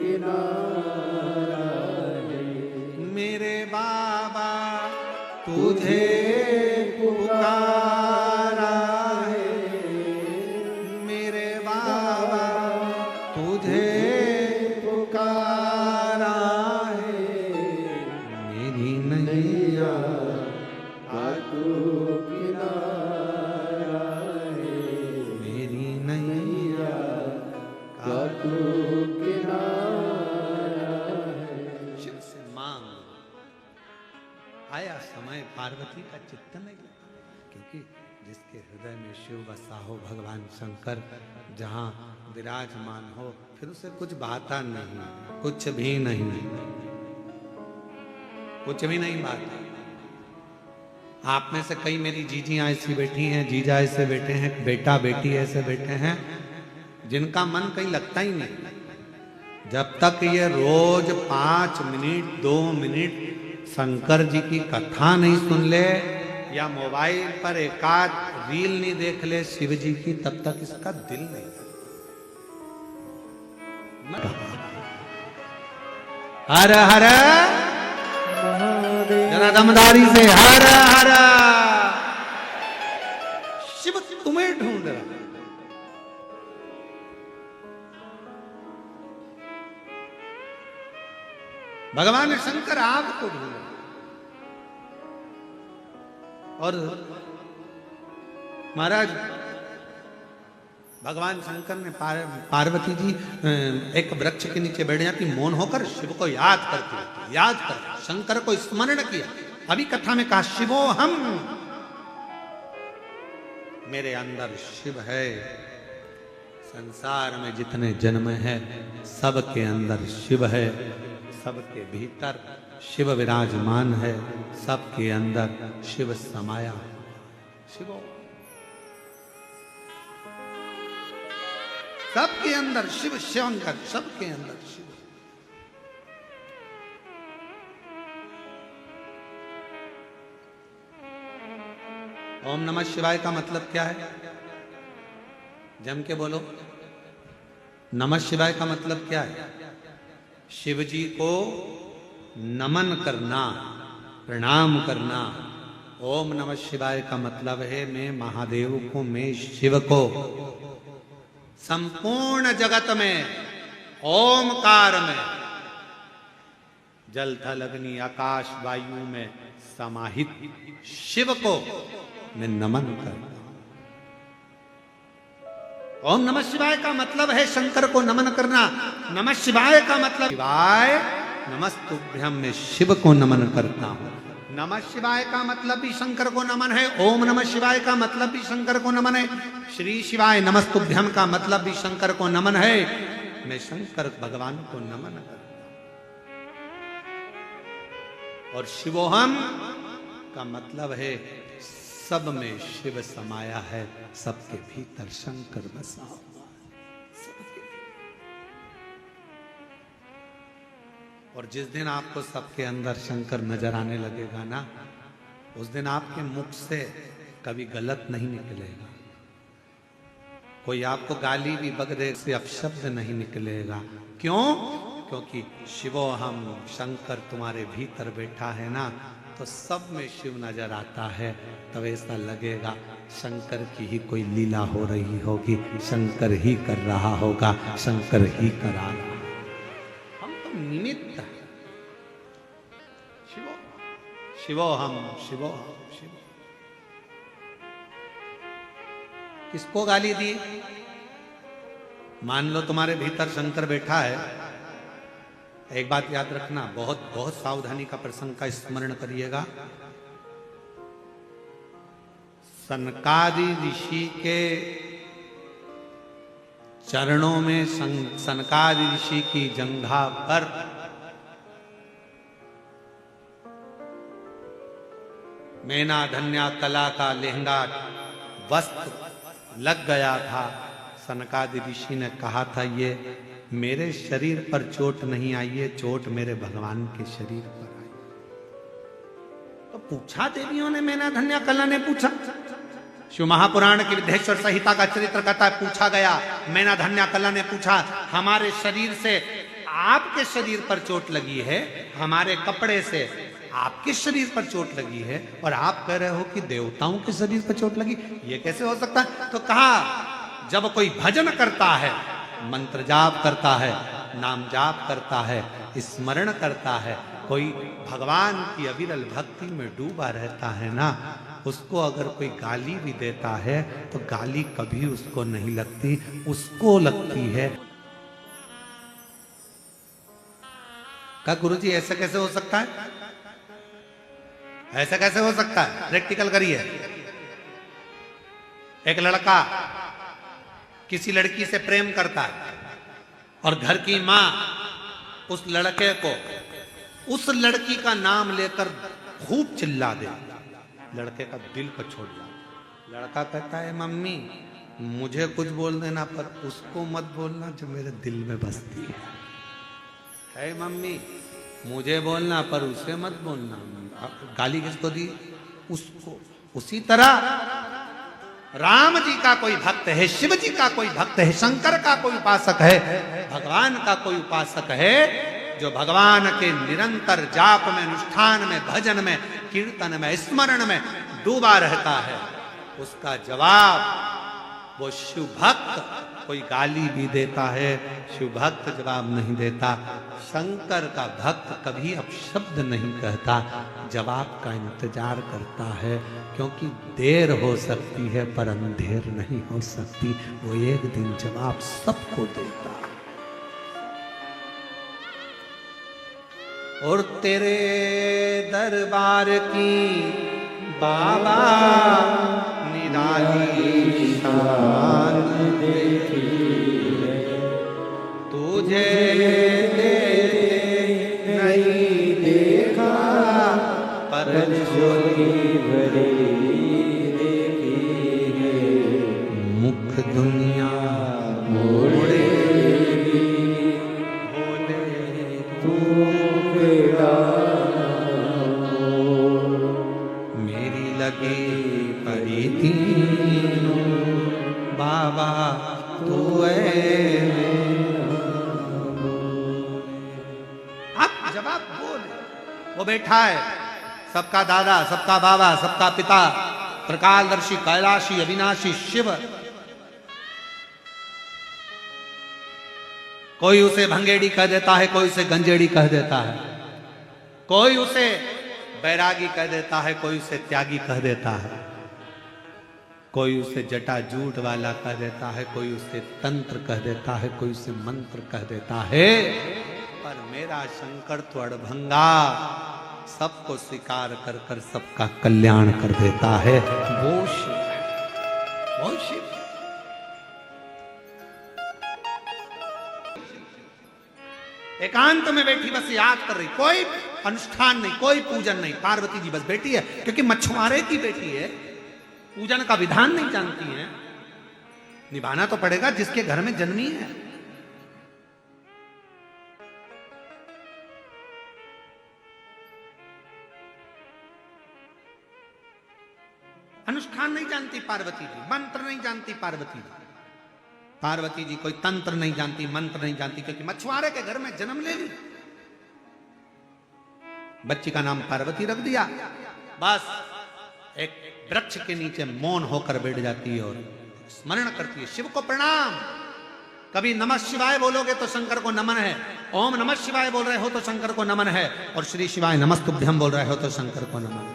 किनारा है। मेरे बाबा तुझे पुकारा है, मेरे बाबा तुझे पुकारा है, मेरी नैया का तू किनारा है, मेरी नैया का तू किनारा है। शिव से मांग। आया समय पार्वती का चित्त नहीं लगा, क्योंकि जिसके हृदय में शिव बसा हो भगवान शंकर जहां विराजमान हो, फिर उसे कुछ भाता नहीं, कुछ भी नहीं, कुछ भी नहीं भाता। आप में से कई मेरी जीजियां ऐसी बैठी हैं, जीजा ऐसे बैठे हैं, बेटा बेटी ऐसे बैठे हैं जिनका मन कहीं लगता ही नहीं। जब तक ये रोज 5 मिनट 2 मिनट शंकर जी की कथा नहीं सुन ले या मोबाइल पर एकाध रील नहीं देख ले शिव जी की, तब तक इसका दिल नहीं। हर हर जरा दमदारी से हर हर। शिव तुम्हें ढूंढ रहा, भगवान शंकर आपको ढूंढ रहा। और महाराज भगवान शंकर ने पार्वती जी एक वृक्ष के नीचे बैठ जाती, मौन होकर शिव को याद करती, याद कर शंकर को स्मरण किया। अभी कथा में कहा शिवो हम, मेरे अंदर शिव है। संसार में जितने जन्म है सबके अंदर शिव है, सबके भीतर शिव विराजमान है, सबके अंदर शिव समाया। शिवो सबके अंदर शिव, शंकर सबके अंदर शिव। ओम नमः शिवाय का मतलब क्या है? जम के बोलो। नमः शिवाय का मतलब क्या है? शिव जी को नमन करना, प्रणाम करना। ओम नमः शिवाय का मतलब है मैं महादेव को, मैं शिव को संपूर्ण जगत में ओमकार में जल थल अग्नि आकाश वायु में समाहित शिव को मैं नमन करता हूं। ओम नमः शिवाय का मतलब है शंकर को नमन करना। नमः शिवाय का मतलब शिवाय नमस्तुभ्यम, मैं शिव को नमन करता हूं। नमः शिवाय का मतलब भी शंकर को नमन है, ओम नमः शिवाय का मतलब भी शंकर को नमन है, श्री शिवाय नमस्तुभ्यम का मतलब भी शंकर को नमन है। मैं शंकर भगवान को नमन करता हूं। और शिवोहम का मतलब है सब में शिव समाया है, सबके भीतर शंकर बसा हुआ। और जिस दिन आपको सबके अंदर शंकर नजर आने लगेगा ना, उस दिन आपके मुख से कभी गलत नहीं निकलेगा। कोई आपको गाली भी बक दे से अपशब्द नहीं निकलेगा। क्यों? क्योंकि शिवो हम, शंकर तुम्हारे भीतर बैठा है ना, तो सब में शिव नजर आता है। तब ऐसा लगेगा शंकर की ही कोई लीला हो रही होगी, शंकर ही कर रहा होगा, शंकर ही करा रहा। हम तो निमित्त है। शिवो शिवो हम, शिवो हम, शिवो। किसको गाली दी? मान लो तुम्हारे भीतर शंकर बैठा है, एक बात याद रखना, बहुत बहुत सावधानी का प्रसंग का स्मरण करिएगा। सनकादि ऋषि के चरणों में, सनकादि ऋषि की जंघा पर मैना धन्या कला का लहंगा वस्त्र लग गया था। सनकादि ऋषि ने कहा था, ये मेरे शरीर पर चोट नहीं आई है, चोट मेरे भगवान के शरीर पर आई। तो पूछा देवियों ने, मैना धन्या कला ने पूछा। शिव महापुराण की विद्येश्वर संहिता का चरित्र कहता है, पूछा गया, मैना धन्या कला ने पूछा, हमारे शरीर से आपके शरीर पर चोट लगी है, हमारे कपड़े से आपके शरीर पर चोट लगी है, और आप कह रहे हो कि देवताओं के शरीर पर चोट लगी, ये कैसे हो सकता है? तो कहा, जब कोई भजन करता है, मंत्र जाप करता है, नाम जाप करता है, स्मरण करता है, कोई भगवान की अविरल भक्ति में डूबा रहता है ना, उसको अगर कोई गाली भी देता है तो गाली कभी उसको नहीं लगती, उसको लगती है। क्या गुरुजी ऐसा कैसे हो सकता है? ऐसा कैसे हो सकता है? प्रैक्टिकल करिए। एक लड़का किसी लड़की से प्रेम करता है और घर की मां उस लड़के को उस लड़की का नाम लेकर खूब चिल्ला दे, लड़के का दिल को छोड़ दिया। लड़का कहता है, मम्मी मुझे कुछ बोल देना पर उसको मत बोलना जो मेरे दिल में बसती है मम्मी मुझे बोलना पर उसे मत बोलना। गाली किसको दी? उसको। उसी तरह राम जी का कोई भक्त है, शिव जी का कोई भक्त है, शंकर का कोई उपासक है, भगवान का कोई उपासक है, जो भगवान के निरंतर जाप में, अनुष्ठान में, भजन में, कीर्तन में, स्मरण में डूबा रहता है, उसका जवाब वो शिव भक्त, कोई गाली भी देता है, शिव भक्त जवाब नहीं देता। शंकर का भक्त कभी अपशब्द नहीं कहता, जवाब का इंतजार करता है, क्योंकि देर हो सकती है पर अंधेर नहीं हो सकती। वो एक दिन जवाब सबको देता है। और तेरे दरबार की बाबा निराली शान देखी है, तुझे नहीं देखा पर ज्योति भरी देखी है। मुख दुनिया मोड़े बोले तू मेरी लगी पड़ी तीनों बाबा तू आप जवाब बोले। वो बैठा है, सबका दादा, सबका बाबा, सबका पिता, त्रिकालदर्शी, कैलाशी, अविनाशी शिव। कोई उसे भंगेड़ी कह देता है, कोई उसे गंजेड़ी कह देता है, कोई उसे बैरागी कह देता है, कोई उसे त्यागी कह देता है, कोई उसे जटा जूट वाला कह देता है, कोई उसे तंत्र कह देता है, कोई उसे मंत्र कह देता है। पर मेरा शंकर तो अड़भंगा, सबको स्वीकार कर कर सबका कल्याण कर देता है। वो शिव है, वो शिव। एकांत में बैठी बस याद कर रही, कोई अनुष्ठान नहीं, कोई पूजन नहीं। पार्वती जी बस बेटी है, क्योंकि मछुआरे की बेटी है, पूजन का विधान नहीं जानती है। निभाना तो पड़ेगा जिसके घर में जन्मी है। अनुष्ठान नहीं जानती पार्वती जी, मंत्र नहीं जानती पार्वती जी। पार्वती जी कोई तंत्र नहीं जानती, मंत्र नहीं जानती, क्योंकि मछुआरे के घर में जन्म ले ली। बच्ची का नाम पार्वती रख दिया, बस एक वृक्ष के नीचे मौन होकर बैठ जाती है और स्मरण करती है, शिव को प्रणाम। कभी नमः शिवाय बोलोगे तो शंकर को नमन है, ओम नमः शिवाय बोल रहे हो तो शंकर को नमन है, और श्री शिवाय नमस्तुभ्यम बोल रहे हो तो शंकर को नमन है।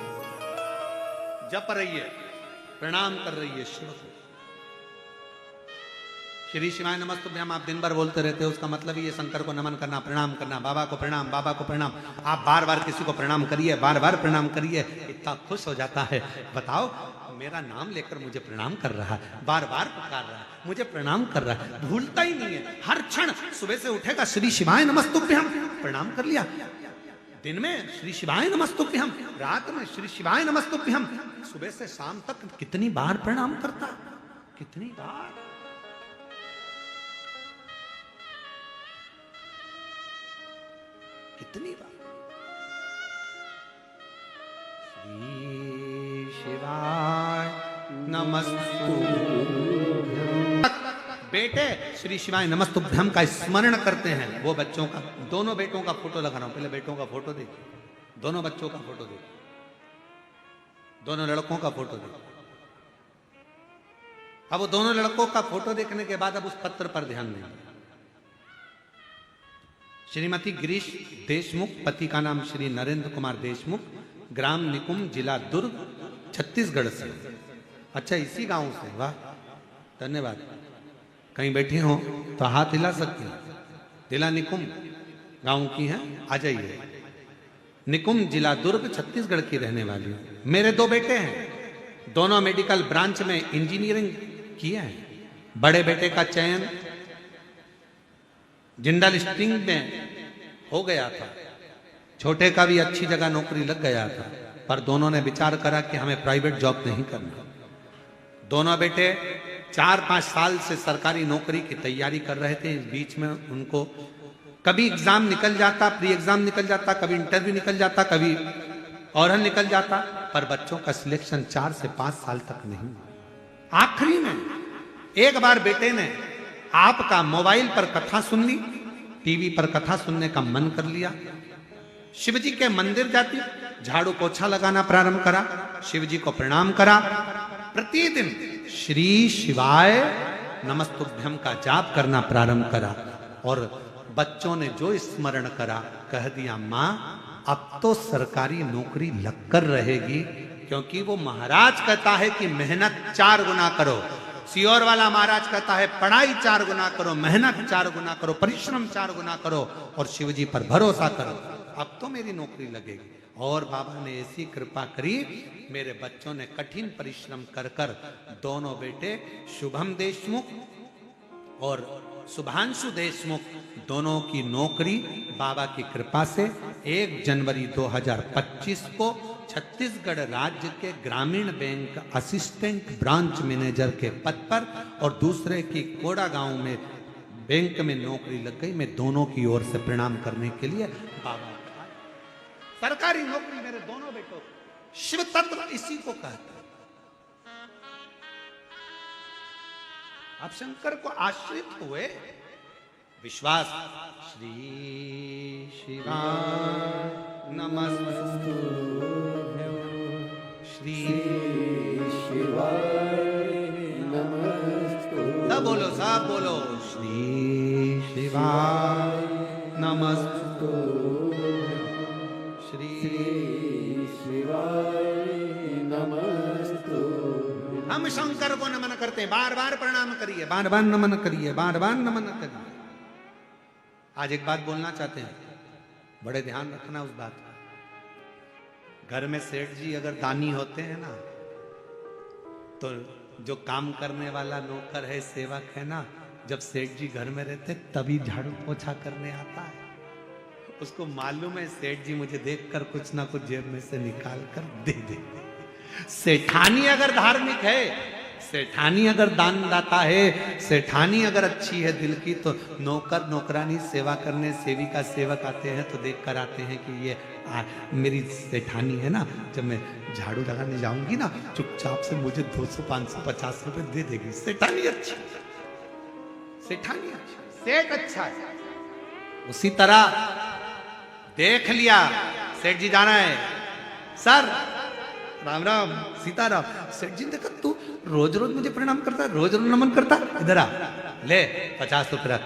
जप रही है, प्रणाम कर रही है शिव को। श्री शिवाय नमस्तुभ्यम आप दिन भर बोलते रहते हो, उसका मतलब ही ये शंकर को नमन करना, प्रणाम करना, बाबा को प्रणाम, बाबा को प्रणाम। आप बार बार किसी को प्रणाम करिए, बार बार प्रणाम करिए, इतना खुश हो जाता है। बताओ, मेरा नाम लेकर मुझे प्रणाम कर रहा है, बार बार पुकार रहा है, मुझे प्रणाम कर रहा है, भूलता ही नहीं है। हर क्षण सुबह से उठेगा श्री शिवाय नमस्तुभ्यम, प्रणाम कर लिया। दिन में श्री शिवाय नमस्तुभ्यम, रात में श्री शिवाय नमस्तुभ्यम, सुबह से शाम तक कितनी बार प्रणाम करता, कितनी बार। कितनी बार। श्री शिवाय नमस्तुभ्यम। बेटे श्री शिवाय नमस्तुभ्यम का स्मरण करते हैं। वो बच्चों का, दोनों बेटों का फोटो लगा रहा हूं, पहले बेटों का फोटो देखिए, दोनों बच्चों का फोटो देखिए, दोनों लड़कों का फोटो देखिए। अब वो दोनों लड़कों का फोटो देखने के बाद अब उस पत्र पर ध्यान देंगे। श्रीमती गिरीश देशमुख, पति का नाम श्री नरेंद्र कुमार देशमुख, ग्राम निकुम, जिला दुर्ग, छत्तीसगढ़ से। अच्छा, इसी गांव से, वाह, धन्यवाद। कहीं बैठी हो तो हाथ हिला सकती हैं। जिला निकुम गांव की हैं, आ जाइए। निकुम, जिला दुर्ग, छत्तीसगढ़ की रहने वाली हूं। मेरे दो बेटे हैं, दोनों मेडिकल ब्रांच में इंजीनियरिंग किया है। बड़े बेटे का चयन जिंदल स्टील में हो गया था, छोटे का भी अच्छी जगह नौकरी लग गया था, पर दोनों ने विचार करा कि हमें प्राइवेट जॉब नहीं करना। दोनों बेटे 4-5 साल से सरकारी नौकरी की तैयारी कर रहे थे। इस बीच में उनको कभी एग्जाम निकल जाता, प्री एग्जाम निकल जाता, कभी इंटरव्यू निकल जाता, कभी औरहन निकल जाता, पर बच्चों का सिलेक्शन 4 से 5 साल तक नहीं। आखिरी में एक बार बेटे ने आपका मोबाइल पर कथा सुन ली, टीवी पर कथा सुनने का मन कर लिया। शिव जी के मंदिर जाती, झाड़ू पोछा लगाना प्रारंभ करा, शिव जी को प्रणाम करा, प्रतिदिन श्री शिवाय नमस्तुभ्यम का जाप करना प्रारंभ करा। और बच्चों ने जो स्मरण करा, कह दिया मां अब तो सरकारी नौकरी लगकर रहेगी, क्योंकि वो महाराज कहता है कि मेहनत 4 गुना करो। सियोर वाला महाराज कहता है पढ़ाई 4 गुना करो, मेहनत 4 गुना करो, परिश्रम 4 गुना करो और शिव जी पर भरोसा करो, अब तो मेरी नौकरी लगेगी। और बाबा ने ऐसी कृपा करी, मेरे बच्चों ने कठिन परिश्रम कर कर दोनों बेटे शुभम देशमुख और शुभांशु देशमुख दोनों की नौकरी बाबा की कृपा से 1 जनवरी 2025 को छत्तीसगढ़ राज्य के ग्रामीण बैंक असिस्टेंट ब्रांच मैनेजर के पद पर और दूसरे की कोड़ा गांव में बैंक में नौकरी लग गई। मैं दोनों की ओर से प्रणाम करने के लिए बाबा, सरकारी नौकरी मेरे दोनों बेटों, शिव तत्व इसी को कहता है। आप शंकर को आश्रित हुए, विश्वास। श्री शिवाय नमस्तुभ्यं, श्री शिवाय नमस्तुभ्यं। सब बोलो, सब बोलो, श्री शिवाय नमस्तुभ्यं, श्री शिवाय नमस्तुभ्यं। हम शंकर को नमन करते हैं, बार बार प्रणाम करिए, बार बार नमन करिए, बार बार नमन करिए। आज एक बात बोलना चाहते हैं, बड़े ध्यान रखना उस बात का। घर में सेठ जी अगर दानी होते हैं ना, तो जो काम करने वाला नौकर है, सेवक है ना, जब सेठ जी घर में रहते तभी झाड़ू पोछा करने आता है। उसको मालूम है सेठ जी मुझे देखकर कुछ ना कुछ जेब में से निकाल कर दे दे। सेठानी अगर धार्मिक है, सेठानी अगर दानदाता है, सेठानी अगर अच्छी है दिल की, तो नौकर नौकरानी सेवा करने, सेविका सेवक आते हैं तो देख कर आते हैं कि ये मेरी सेठानी है ना, जब मैं झाड़ू लगाने जाऊंगी ना, चुपचाप से मुझे 200, 500, 50 रुपए दे देगी। सेठानी अच्छी, सेठानी अच्छी, सेठ अच्छा है। उसी तरह देख लिया सेठ जी जाना है, सर राम राम सीताराम। सेठ जी ने देखा तू रोज रोज मुझे प्रणाम करता है, रोज रोज नमन करता है, इधर आ ले 50 रुपये रख।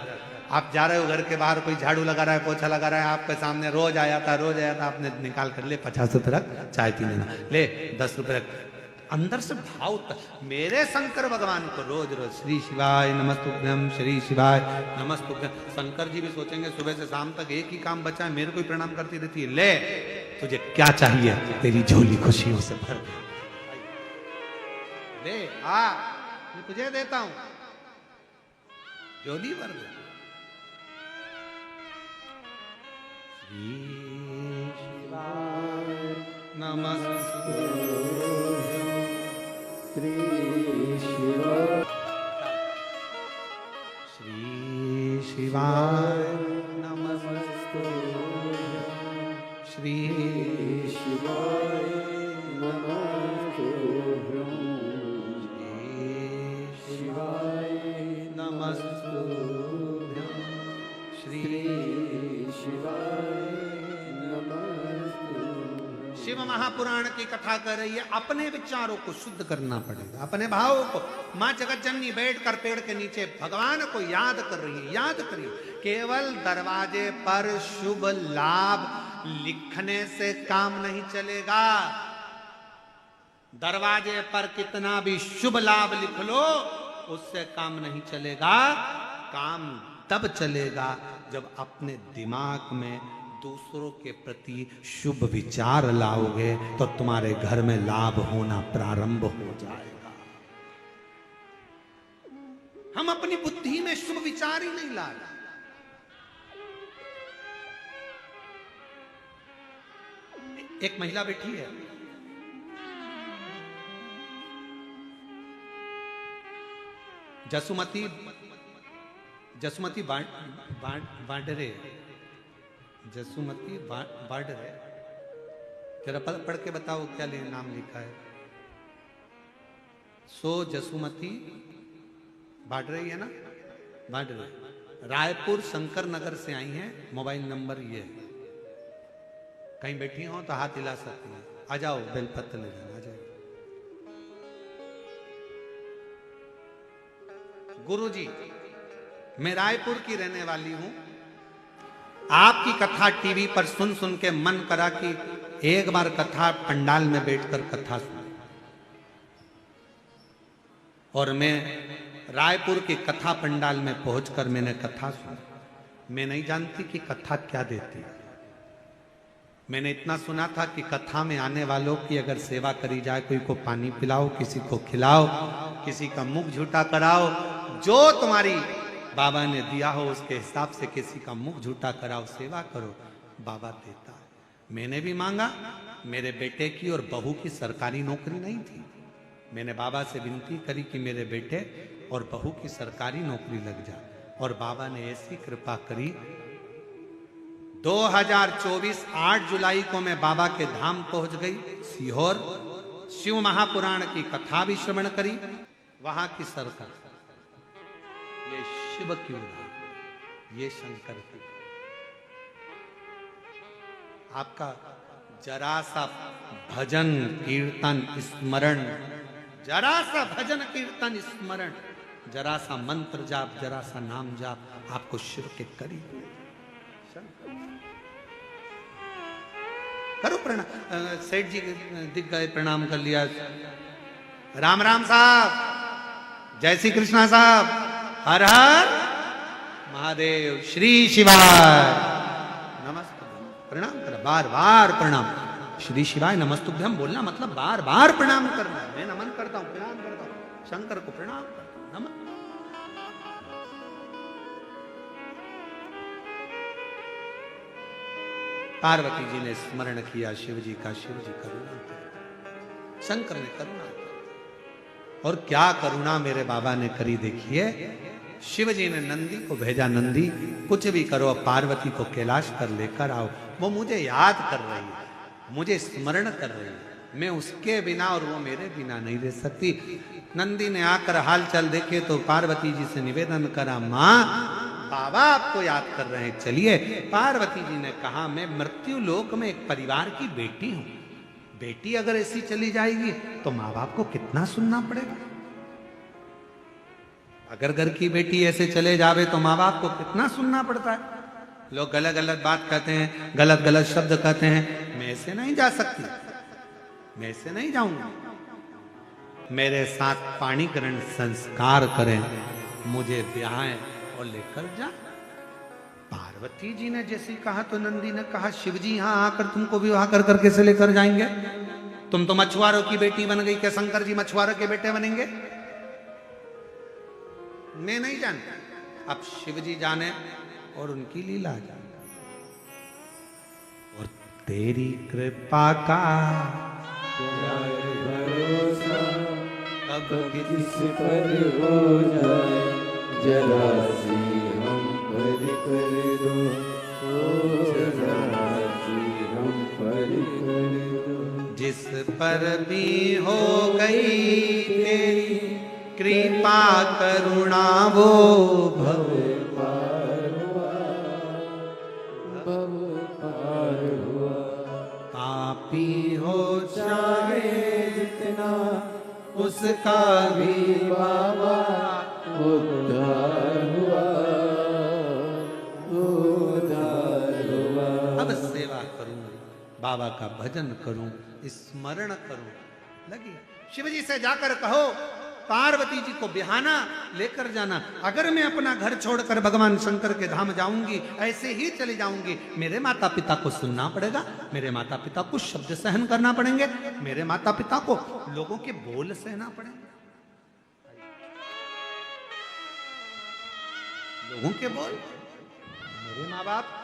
आप जा रहे हो घर के बाहर, कोई झाड़ू लगा रहा है, पोछा लगा रहा है, आपके सामने रोज आया था, आपने निकाल कर ले 50 रुपये रख, चाय पी लेना, ले 10 रुपये रख। अंदर से भाव मेरे शंकर भगवान को रोज रोज श्री शिवाय नमस्तुभ्यम, श्री शिवाय नमस्तुभ्यम। शंकर जी भी सोचेंगे सुबह से शाम तक एक ही काम बचा है, मेरे को ही प्रणाम करती रहती है। ले तुझे क्या चाहिए, तेरी झोली खुशियों से भर दे, ले आ मैं तुझे देता हूं, झोली भर दे। श्री शिवाय नमस्तुभ्यम, श्री शिवाय, श्री शिवाय नमस्तुभ्यम, श्री शिवाय नमस्तुभ्यम, शिवाय नमस्तुभ्यम, श्री शिवाय शिव महापुराण की कथा कर रही है। अपने विचारों को शुद्ध करना पड़ेगा, अपने भावों को। मां जगत जननी बैठकर पेड़ के नीचे भगवान को याद कर रही है। याद करिए, केवल दरवाजे पर शुभ लाभ लिखने से काम नहीं चलेगा। दरवाजे पर कितना भी शुभ लाभ लिख लो, उससे काम नहीं चलेगा। काम तब चलेगा जब अपने दिमाग में दूसरों के प्रति शुभ विचार लाओगे, तो तुम्हारे घर में लाभ होना प्रारंभ हो जाएगा। हम अपनी बुद्धि में शुभ विचार ही नहीं ला रहे। एक महिला बैठी है, जसुमती बांडरे, जसुमती बांडरे, जरा पढ़ के बताओ क्या नाम लिखा है। सो जसुमती बांडरे है ना, बांडरे, रायपुर शंकर नगर से आई हैं। मोबाइल नंबर ये है, कहीं बैठी हो तो हाथ हिला सकती हैं। आ जाओ, बेलपत्र ले जाना, आ जाओ। गुरुजी, मैं रायपुर की रहने वाली हूं। आपकी कथा टीवी पर सुन सुन के मन करा कि एक बार कथा पंडाल में बैठकर कथा सुन। और मैं रायपुर की कथा पंडाल में पहुंचकर मैंने कथा सुनी। मैं नहीं जानती कि कथा क्या देती है। मैंने इतना सुना था कि कथा में आने वालों की अगर सेवा करी जाए, कोई को पानी पिलाओ, किसी को खिलाओ, किसी का मुख झूठा कराओ, जो तुम्हारी बाबा ने दिया हो उसके हिसाब से किसी का मुख झूठा कराओ, सेवा करो, बाबा देता है। मैंने भी मांगा। मेरे बेटे की और बहू की सरकारी नौकरी नहीं थी। मैंने बाबा से विनती करी कि मेरे बेटे और बहू की सरकारी नौकरी लग जाए, और बाबा ने ऐसी कृपा करी। 2024 8 जुलाई को मैं बाबा के धाम पहुंच गई, सीहोर। शिव महापुराण की कथा भी श्रवण करी। वहां की सरकार, ये शिव की उदाहरण, ये शंकर की। आपका जरा सा भजन कीर्तन स्मरण, जरा सा भजन कीर्तन स्मरण, जरा सा मंत्र जाप, जरा सा नाम जाप आपको शिव के करीब। करो प्रणाम। सेठ जी दिख गए, प्रणाम कर लिया। राम राम साहब, जय श्री कृष्णा साहब, हर हर महादेव, श्री शिवाय नमस्तुभ्यम। प्रणाम करो, बार बार प्रणाम। श्री शिवाय नमस्तुभ्यम बोलना मतलब बार बार प्रणाम करना। मैं नमन करता हूं, प्रणाम करता हूं, शंकर को प्रणाम करता हूं, नमन। पार्वती जी ने स्मरण किया शिव जी का, शिव जी करुणा, शंकर ने करुणा। और क्या करुणा मेरे बाबा ने करी देखिए। शिव जी ने नंदी को भेजा, नंदी कुछ भी करो, पार्वती को कैलाश कर लेकर आओ। वो मुझे याद कर रही है, मुझे स्मरण कर रही है, मैं उसके बिना और वो मेरे बिना नहीं रह सकती। नंदी ने आकर हाल चाल देखे तो पार्वती जी से निवेदन करा, माँ बाबा आपको याद कर रहे हैं, चलिए। पार्वती जी ने कहा, मैं मृत्यु लोक में एक परिवार की बेटी हूं। बेटी अगर ऐसी चली जाएगी तो माँ बाप को कितना सुनना पड़ेगा। अगर घर की बेटी ऐसे चले जावे तो माँ बाप को कितना सुनना पड़ता है। लोग गलत गलत बात कहते हैं, गलत गलत शब्द कहते हैं। मैं ऐसे नहीं जा सकती, मैं ऐसे नहीं जाऊंगी। मेरे साथ पाणी ग्रहण संस्कार करें, मुझे ब्याहें और लेकर जा। पार्वती जी ने जैसे कहा तो नंदी ने कहा, शिव जी यहां आकर तुमको विवाह कर करके से लेकर जाएंगे? तुम तो मछुआरों की बेटी बन गई, क्या शंकर जी मछुआरों के बेटे बनेंगे? मैं नहीं जानता, अब शिव जी जाने और उनकी लीला जाने। और तेरी कृपा का भरोसा कब किस पर हो जाए, जरा सी हम पर कर दो, ओ जरा सी हम पर कर दो। जिस पर भी हो गई तेरी कृपा करुणा वो भव पार हुआ, भव पार हुआ। पापी हो चाहे जितना उसका भी बाबा उद्धार हुआ, उद्धार हुआ। अब सेवा करूं, बाबा का भजन करूं, स्मरण करूं, लगी। शिव जी से जाकर कहो पार्वती जी को बिहाना लेकर जाना। अगर मैं अपना घर छोड़कर भगवान शंकर के धाम जाऊंगी, ऐसे ही चली जाऊंगी, मेरे माता पिता को सुनना पड़ेगा, मेरे माता पिता को शब्द सहन करना पड़ेंगे, मेरे माता पिता को लोगों के बोल सहना पड़ेंगे, लोगों के बोल, मेरे माँ बाप।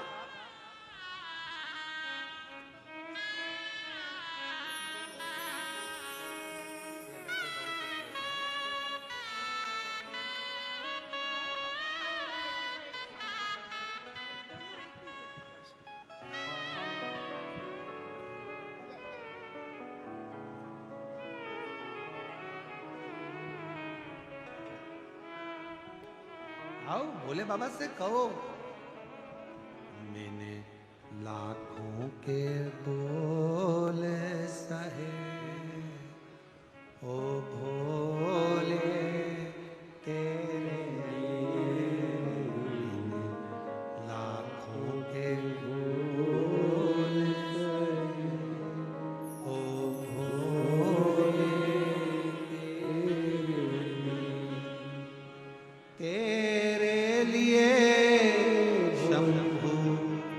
आओ भोले बाबा से कहो, मैंने लाखों के बोले सहे, ओ भोले तेरे लिए लाखों के बोले सहे, ओ भोले तेरे लिए शंभु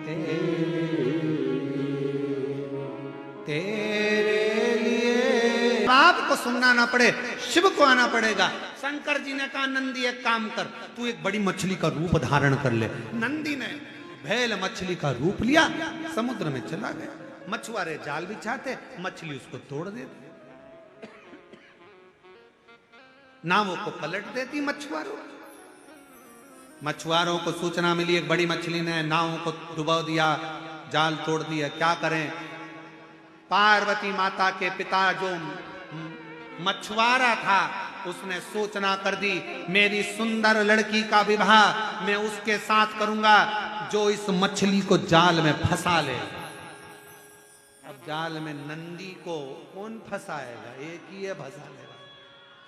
तेरे लिए। बाप को सुनना ना पड़े, शिव को आना पड़ेगा। शंकर जी ने कहा नंदी एक काम कर, तू एक बड़ी मछली का रूप धारण कर ले। नंदी ने भेल मछली का रूप लिया, समुद्र में चला गया। मछुआरे जाल बिछाते, मछली उसको तोड़ देती, नावों को पलट देती मछुआरों। मछुआरों को सूचना मिली एक बड़ी मछली ने नावों को डुबो दिया, जाल तोड़ दिया, क्या करें। पार्वती माता के पिता जो मछुआरा था, उसने सूचना कर दी, मेरी सुंदर लड़की का विवाह मैं उसके साथ करूंगा जो इस मछली को जाल में फंसा ले। अब जाल में नंदी को कौन फंसाएगा, एक ही है फंसा लेगा,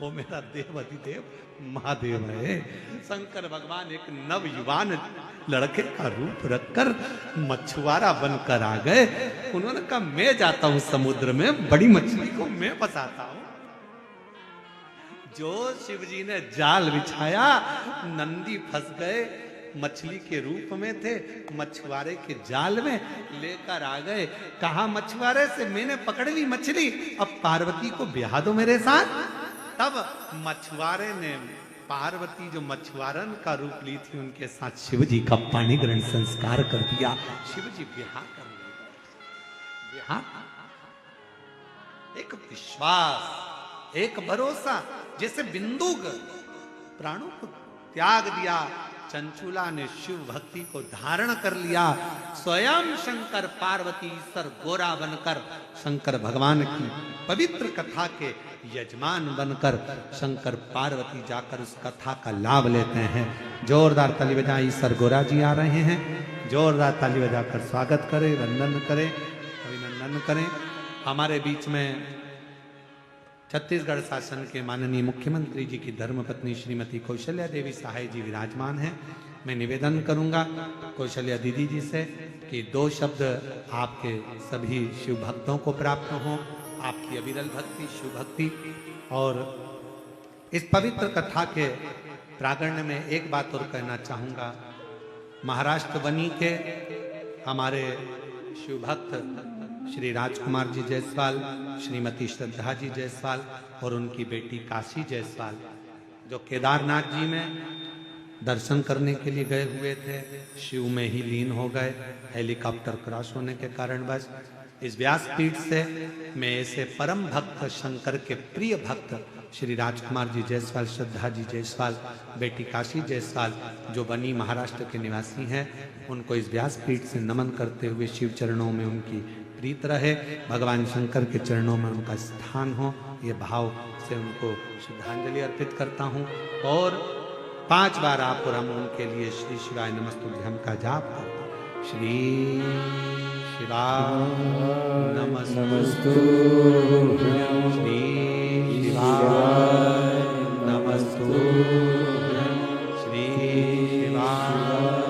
वो मेरा देवाधिदेव महादेव है। शंकर भगवान एक नवयुवान लड़के का रूप रखकर मछुआरा बनकर आ गए। उन्होंने कहा मैं जाता हूं समुद्र में, बड़ी मछली को मैं फंसाता हूं। जो शिव जी ने जाल बिछाया, नंदी फंस गए, मछली के रूप में थे, मछुआरे के जाल में लेकर आ गए। कहा मछुआरे से मैंने पकड़ ली मछली, अब पार्वती को ब्याह दो मेरे साथ। तब मछुआरे ने पार्वती जो मछुआरन का रूप ली थी, उनके साथ शिव जी का पाणी ग्रहण संस्कार कर दिया। शिव जी ब्याह कर लिया। ब्याह, एक विश्वास, एक भरोसा, जैसे बिंदुक प्राणों को त्याग दिया, चंचुला ने शिव भक्ति को धारण कर लिया। स्वयं शंकर पार्वती ईश्वर गोरा बनकर शंकर भगवान की पवित्र कथा के यजमान बनकर शंकर पार्वती जाकर उस कथा का लाभ लेते हैं। जोरदार ताली बजाएं, ईश्वर गोरा जी आ रहे हैं। जोरदार ताली बजाकर स्वागत करें, वंदन करें, अभिनंदन करें। हमारे बीच में छत्तीसगढ़ शासन के माननीय मुख्यमंत्री जी की धर्मपत्नी श्रीमती कौशल्या देवी सहाय जी विराजमान हैं। मैं निवेदन करूंगा कौशल्या दीदी जी से कि 2 शब्द आपके सभी शिव भक्तों को प्राप्त हों, आपकी अविरल भक्ति, शिव भक्ति, और इस पवित्र कथा के प्रांगण में एक बात और कहना चाहूँगा। महाराष्ट्र बनी के हमारे शिव भक्त श्री राजकुमार जी जायसवाल, श्रीमती श्रद्धा जी जायसवाल और उनकी बेटी काशी जायसवाल जो केदारनाथ जी में दर्शन करने के लिए गए हुए थे, शिव में ही लीन हो गए हेलीकॉप्टर क्रैश होने के कारण। बस इस व्यासपीठ से मैं ऐसे परम भक्त शंकर के प्रिय भक्त श्री राजकुमार जी जायसवाल, श्रद्धा जी जायसवाल, बेटी काशी जायसवाल जो बनी महाराष्ट्र के निवासी हैं, उनको इस व्यासपीठ से नमन करते हुए शिव चरणों में उनकी प्रीत रहे, भगवान शंकर के चरणों में उनका स्थान हो, ये भाव से उनको श्रद्धांजलि अर्पित करता हूँ। और 5 बार आप और हम उनके लिए श्री शिवाय नमस्तुभ्यं का जाप करते हैं। श्री शिवाय नमस्तुभ्यं, श्री